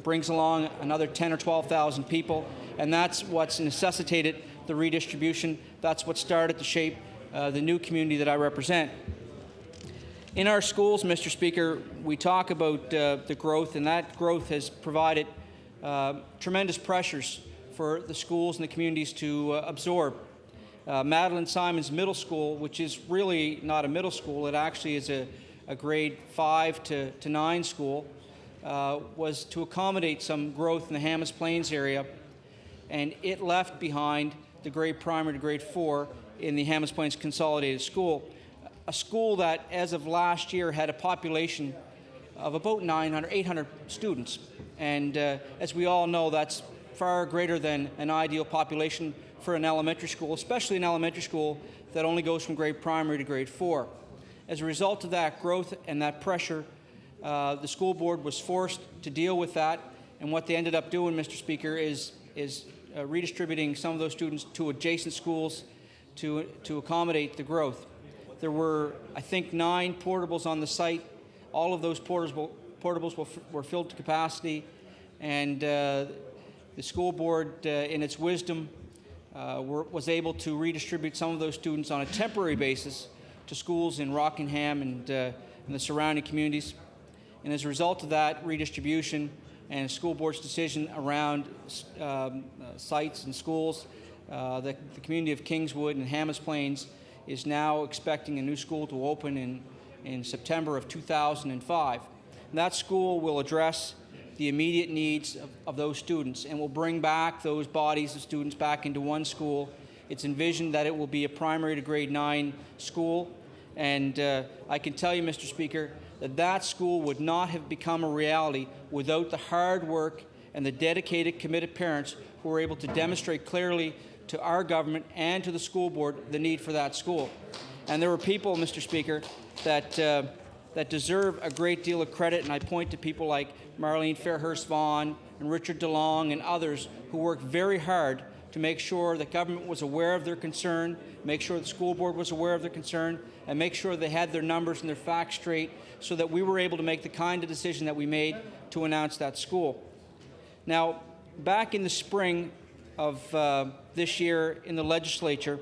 brings along another 10,000 or 12,000 people. And that's what's necessitated the redistribution. That's what started to shape the new community that I represent. In our schools, Mr. Speaker, we talk about the growth, and that growth has provided tremendous pressures for the schools and the communities to absorb. Madeline Simons Middle School, which is really not a middle school, it actually is a grade 5 to 9 school, was to accommodate some growth in the Hammonds Plains area, and it left behind the grade primary to grade 4 in the Hammonds Plains Consolidated School, a school that, as of last year, had a population of about 800 students. And as we all know, that's far greater than an ideal population for an elementary school, especially an elementary school that only goes from grade primary to grade 4. As a result of that growth and that pressure, the school board was forced to deal with that, and what they ended up doing, Mr. Speaker, is redistributing some of those students to adjacent schools to accommodate the growth. There were, I think, 9 portables on the site. All of those portables were filled to capacity, and the school board, in its wisdom, was able to redistribute some of those students on a temporary basis to schools in Rockingham and the surrounding communities. And as a result of that redistribution and school board's decision around sites and schools, the community of Kingswood and Hammonds Plains is now expecting a new school to open in September of 2005. And that school will address the immediate needs of those students and will bring back those bodies of students back into one school. It's envisioned that it will be a primary to grade 9 school. And I can tell you, Mr. Speaker, that school would not have become a reality without the hard work and the dedicated, committed parents who were able to demonstrate clearly to our government and to the school board the need for that school. And there were people, Mr. Speaker, that deserve a great deal of credit, and I point to people like Marlene Fairhurst-Vaughan and Richard DeLong and others who worked very hard to make sure that government was aware of their concern, make sure the school board was aware of their concern, and make sure they had their numbers and their facts straight so that we were able to make the kind of decision that we made to announce that school. Now, back in the spring of this year in the legislature,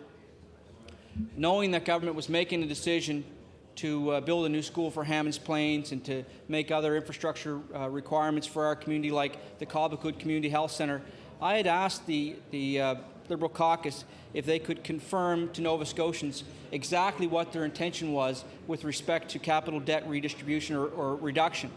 knowing that government was making a decision to build a new school for Hammonds Plains and to make other infrastructure requirements for our community, like the Cobequid Community Health Centre, I had asked the Liberal caucus if they could confirm to Nova Scotians exactly what their intention was with respect to capital debt redistribution or reduction.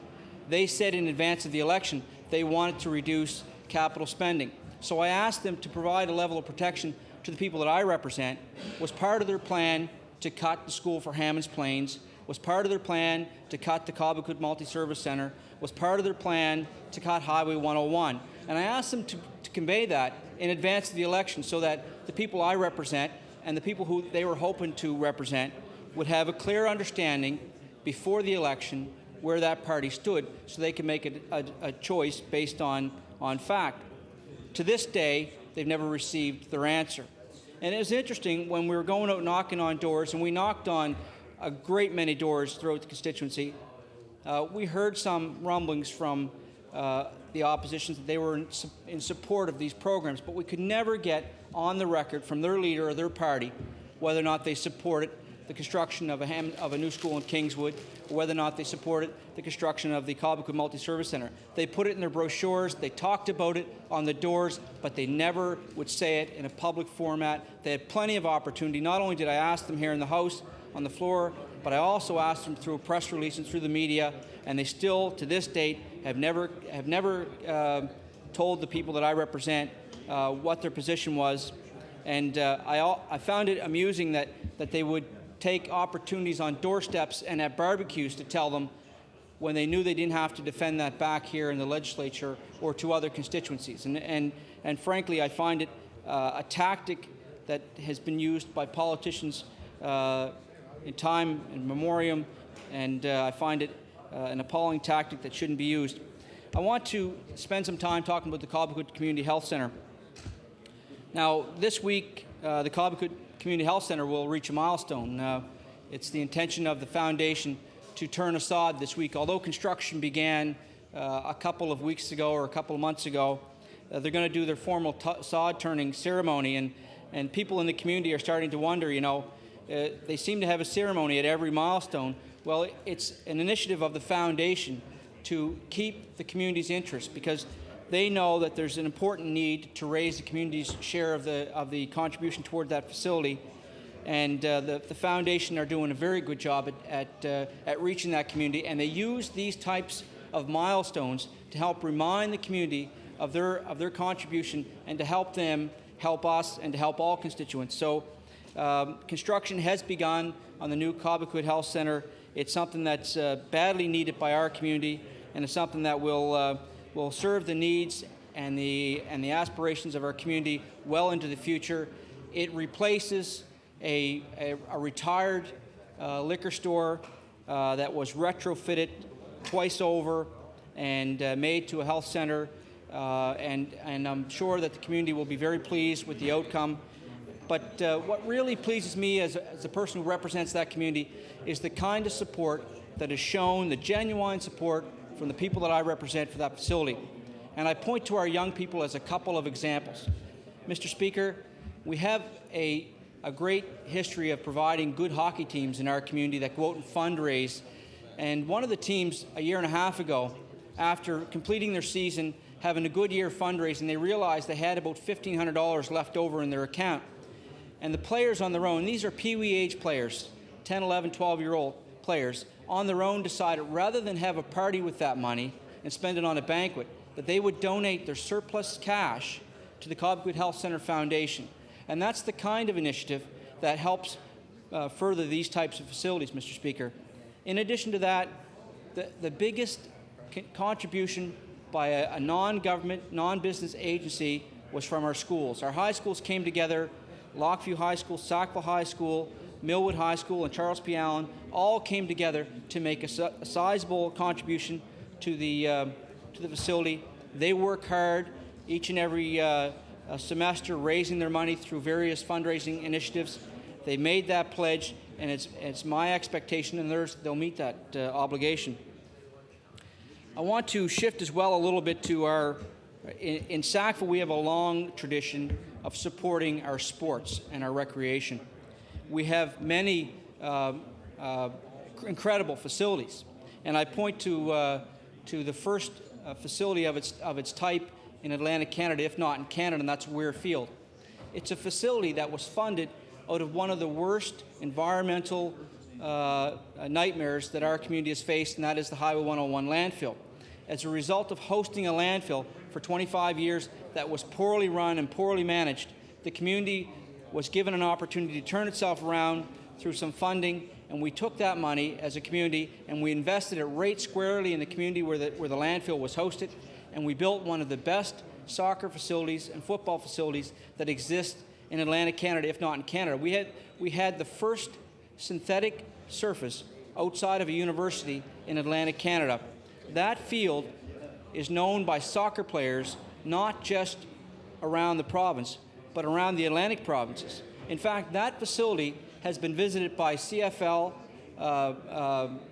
They said in advance of the election they wanted to reduce capital spending. So I asked them to provide a level of protection to the people that I represent. Was part of their plan to cut the school for Hammonds Plains? Was part of their plan to cut the Cobequid Multi-Service Centre? Was part of their plan to cut Highway 101? And I asked them to convey that in advance of the election so that the people I represent and the people who they were hoping to represent would have a clear understanding before the election where that party stood, so they can make a choice based on fact. To this day, they've never received their answer. And it was interesting when we were going out knocking on doors, and we knocked on a great many doors throughout the constituency. We heard some rumblings from the opposition that they were in support of these programs, but we could never get on the record from their leader or their party whether or not they supported the construction of a new school in Kingswood, or whether or not they supported the construction of the Cobequid Multi-Service Centre. They put it in their brochures, they talked about it on the doors, but they never would say it in a public format. They had plenty of opportunity. Not only did I ask them here in the House, on the floor, but I also asked them through a press release and through the media, and they still, to this date, have never told the people that I represent what their position was. And I found it amusing that they would take opportunities on doorsteps and at barbecues to tell them when they knew they didn't have to defend that back here in the legislature or to other constituencies. And frankly, I find it a tactic that has been used by politicians in time and memoriam, and I find it an appalling tactic that shouldn't be used. I want to spend some time talking about the Cobequid Community Health Centre. Now, this week, the Cobequid Community Health Centre will reach a milestone. It's the intention of the foundation to turn a sod this week. Although construction began a couple of weeks ago or a couple of months ago, they're going to do their formal sod turning ceremony, and people in the community are starting to wonder, they seem to have a ceremony at every milestone. Well, it's an initiative of the foundation to keep the community's interest, because they know that there's an important need to raise the community's share of the contribution toward that facility. And the foundation are doing a very good job at reaching that community, and they use these types of milestones to help remind the community of their contribution, and to help them help us and to help all constituents. So construction has begun on the new Cobequid Health Centre. It's something that's badly needed by our community, and it's something that will serve the needs and the aspirations of our community well into the future. It replaces a retired liquor store that was retrofitted twice over and made to a health center, and I'm sure that the community will be very pleased with the outcome. But what really pleases me as a person who represents that community is the kind of support that is shown, the genuine support from the people that I represent for that facility. And I point to our young people as a couple of examples. Mr. Speaker, we have a great history of providing good hockey teams in our community that go out and fundraise. And one of the teams a year and a half ago, after completing their season, having a good year fundraising, they realized they had about $1,500 left over in their account. And the players on their own, these are Pee-wee age players, 10, 11, 12-year-old players, on their own decided rather than have a party with that money and spend it on a banquet, that they would donate their surplus cash to the Cobequid Health Centre Foundation. And that's the kind of initiative that helps further these types of facilities, Mr. Speaker. In addition to that, the biggest contribution by a non-government, non-business agency was from our schools. Our high schools came together. Lockview High School, Sackville High School, Millwood High School, and Charles P. Allen all came together to make a sizable contribution to the facility. They work hard each and every semester, raising their money through various fundraising initiatives. They made that pledge, and it's my expectation, and they'll meet that obligation. I want to shift as well a little bit to in Sackville, we have a long tradition of supporting our sports and our recreation. We have many incredible facilities, and I point to the first facility of its type in Atlantic Canada, if not in Canada, and that's Weir Field. It's a facility that was funded out of one of the worst environmental nightmares that our community has faced, and that is the Highway 101 landfill. As a result of hosting a landfill for 25 years that was poorly run and poorly managed, the community was given an opportunity to turn itself around through some funding, and we took that money as a community and we invested it right squarely in the community where the landfill was hosted, and we built one of the best soccer facilities and football facilities that exist in Atlantic Canada, if not in Canada. We had the first synthetic surface outside of a university in Atlantic Canada. That field is known by soccer players not just around the province, but around the Atlantic provinces. In fact, that facility has been visited by CFL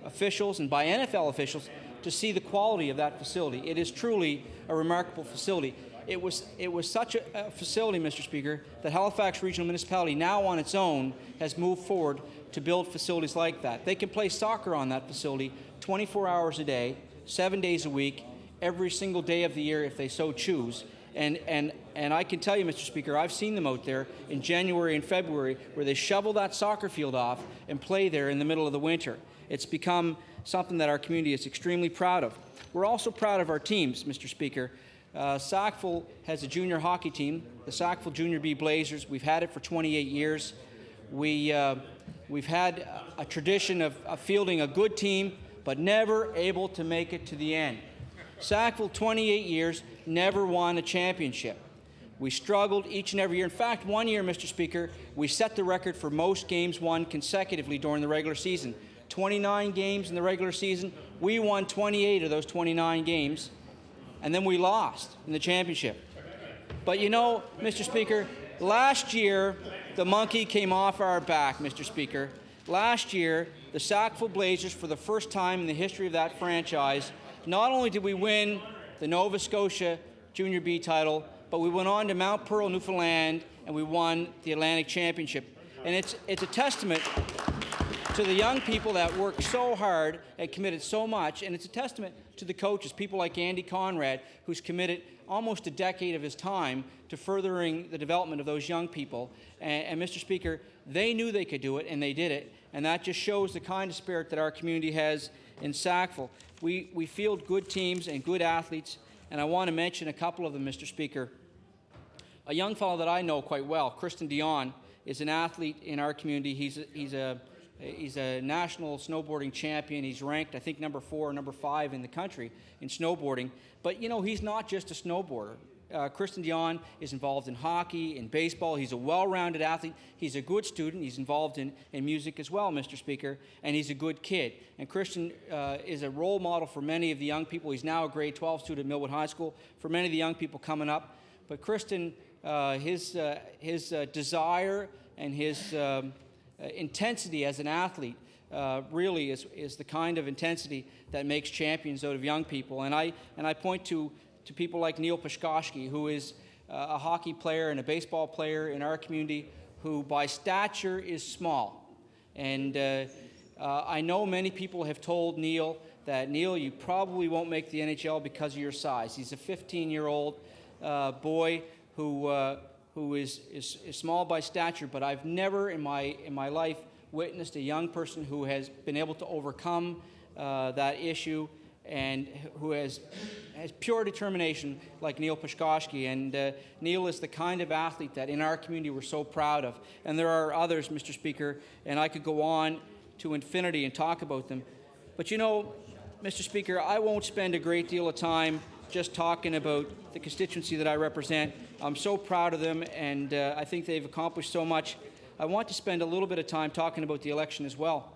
officials and by NFL officials to see the quality of that facility. It is truly a remarkable facility. It was such a facility, Mr. Speaker, that Halifax Regional Municipality now on its own has moved forward to build facilities like that. They can play soccer on that facility 24 hours a day, 7 days a week, every single day of the year if they so choose. And I can tell you, Mr. Speaker, I've seen them out there in January and February where they shovel that soccer field off and play there in the middle of the winter. It's become something that our community is extremely proud of. We're also proud of our teams, Mr. Speaker. Sackville has a junior hockey team, the Sackville Junior B Blazers. We've had it for 28 years. We've had a tradition of fielding a good team, but never able to make it to the end. Sackville, 28 years, never won a championship. We struggled each and every year. In fact, one year, Mr. Speaker, we set the record for most games won consecutively during the regular season. 29 games in the regular season. We won 28 of those 29 games, and then we lost in the championship. But you know, Mr. Speaker, last year, the monkey came off our back, Mr. Speaker. Last year, the Sackville Blazers, for the first time in the history of that franchise, not only did we win the Nova Scotia Junior B title, but we went on to Mount Pearl, Newfoundland, and we won the Atlantic Championship. And it's a testament to the young people that worked so hard and committed so much, and it's a testament to the coaches, people like Andy Conrad, who's committed almost a decade of his time to furthering the development of those young people. And Mr. Speaker, they knew they could do it, and they did it, and that just shows the kind of spirit that our community has in Sackville. We field good teams and good athletes, and I want to mention a couple of them, Mr. Speaker. A young fellow that I know quite well, Kristen Dion, is an athlete in our community. He's a national snowboarding champion. He's ranked, I think, number 4 or number 5 in the country in snowboarding. But, you know, he's not just a snowboarder. Kristen Dion is involved in hockey, in baseball. He's a well-rounded athlete. He's a good student. He's involved in music as well, Mr. Speaker, and he's a good kid. And Kristen is a role model for many of the young people. He's now a grade 12 student at Millwood High School, for many of the young people coming up. But Kristen, his desire and his intensity as an athlete really is the kind of intensity that makes champions out of young people. And I point to people like Neil Pashkoski, who is a hockey player and a baseball player in our community, who by stature is small. And I know many people have told Neil that, Neil, you probably won't make the NHL because of your size. He's a 15-year-old boy who is small by stature, but I've never in my life witnessed a young person who has been able to overcome that issue and who has pure determination like Neil Pashkoski. And Neil is the kind of athlete that in our community we're so proud of. And there are others, Mr. Speaker, and I could go on to infinity and talk about them. But you know, Mr. Speaker, I won't spend a great deal of time just talking about the constituency that I represent. I'm so proud of them, and I think they've accomplished so much. I want to spend a little bit of time talking about the election as well.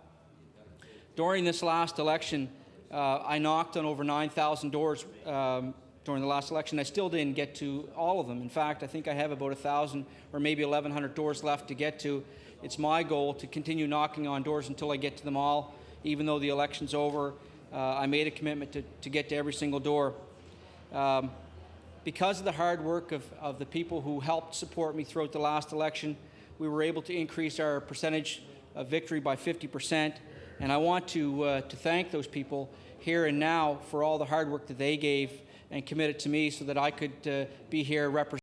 During this last election, I knocked on over 9,000 doors during the last election. I still didn't get to all of them. In fact, I think I have about 1,000 or maybe 1,100 doors left to get to. It's my goal to continue knocking on doors until I get to them all. Even though the election's over, I made a commitment to get to every single door. Because of the hard work of the people who helped support me throughout the last election, we were able to increase our percentage of victory by 50%. And I want to thank those people here and now for all the hard work that they gave and committed to me so that I could be here representing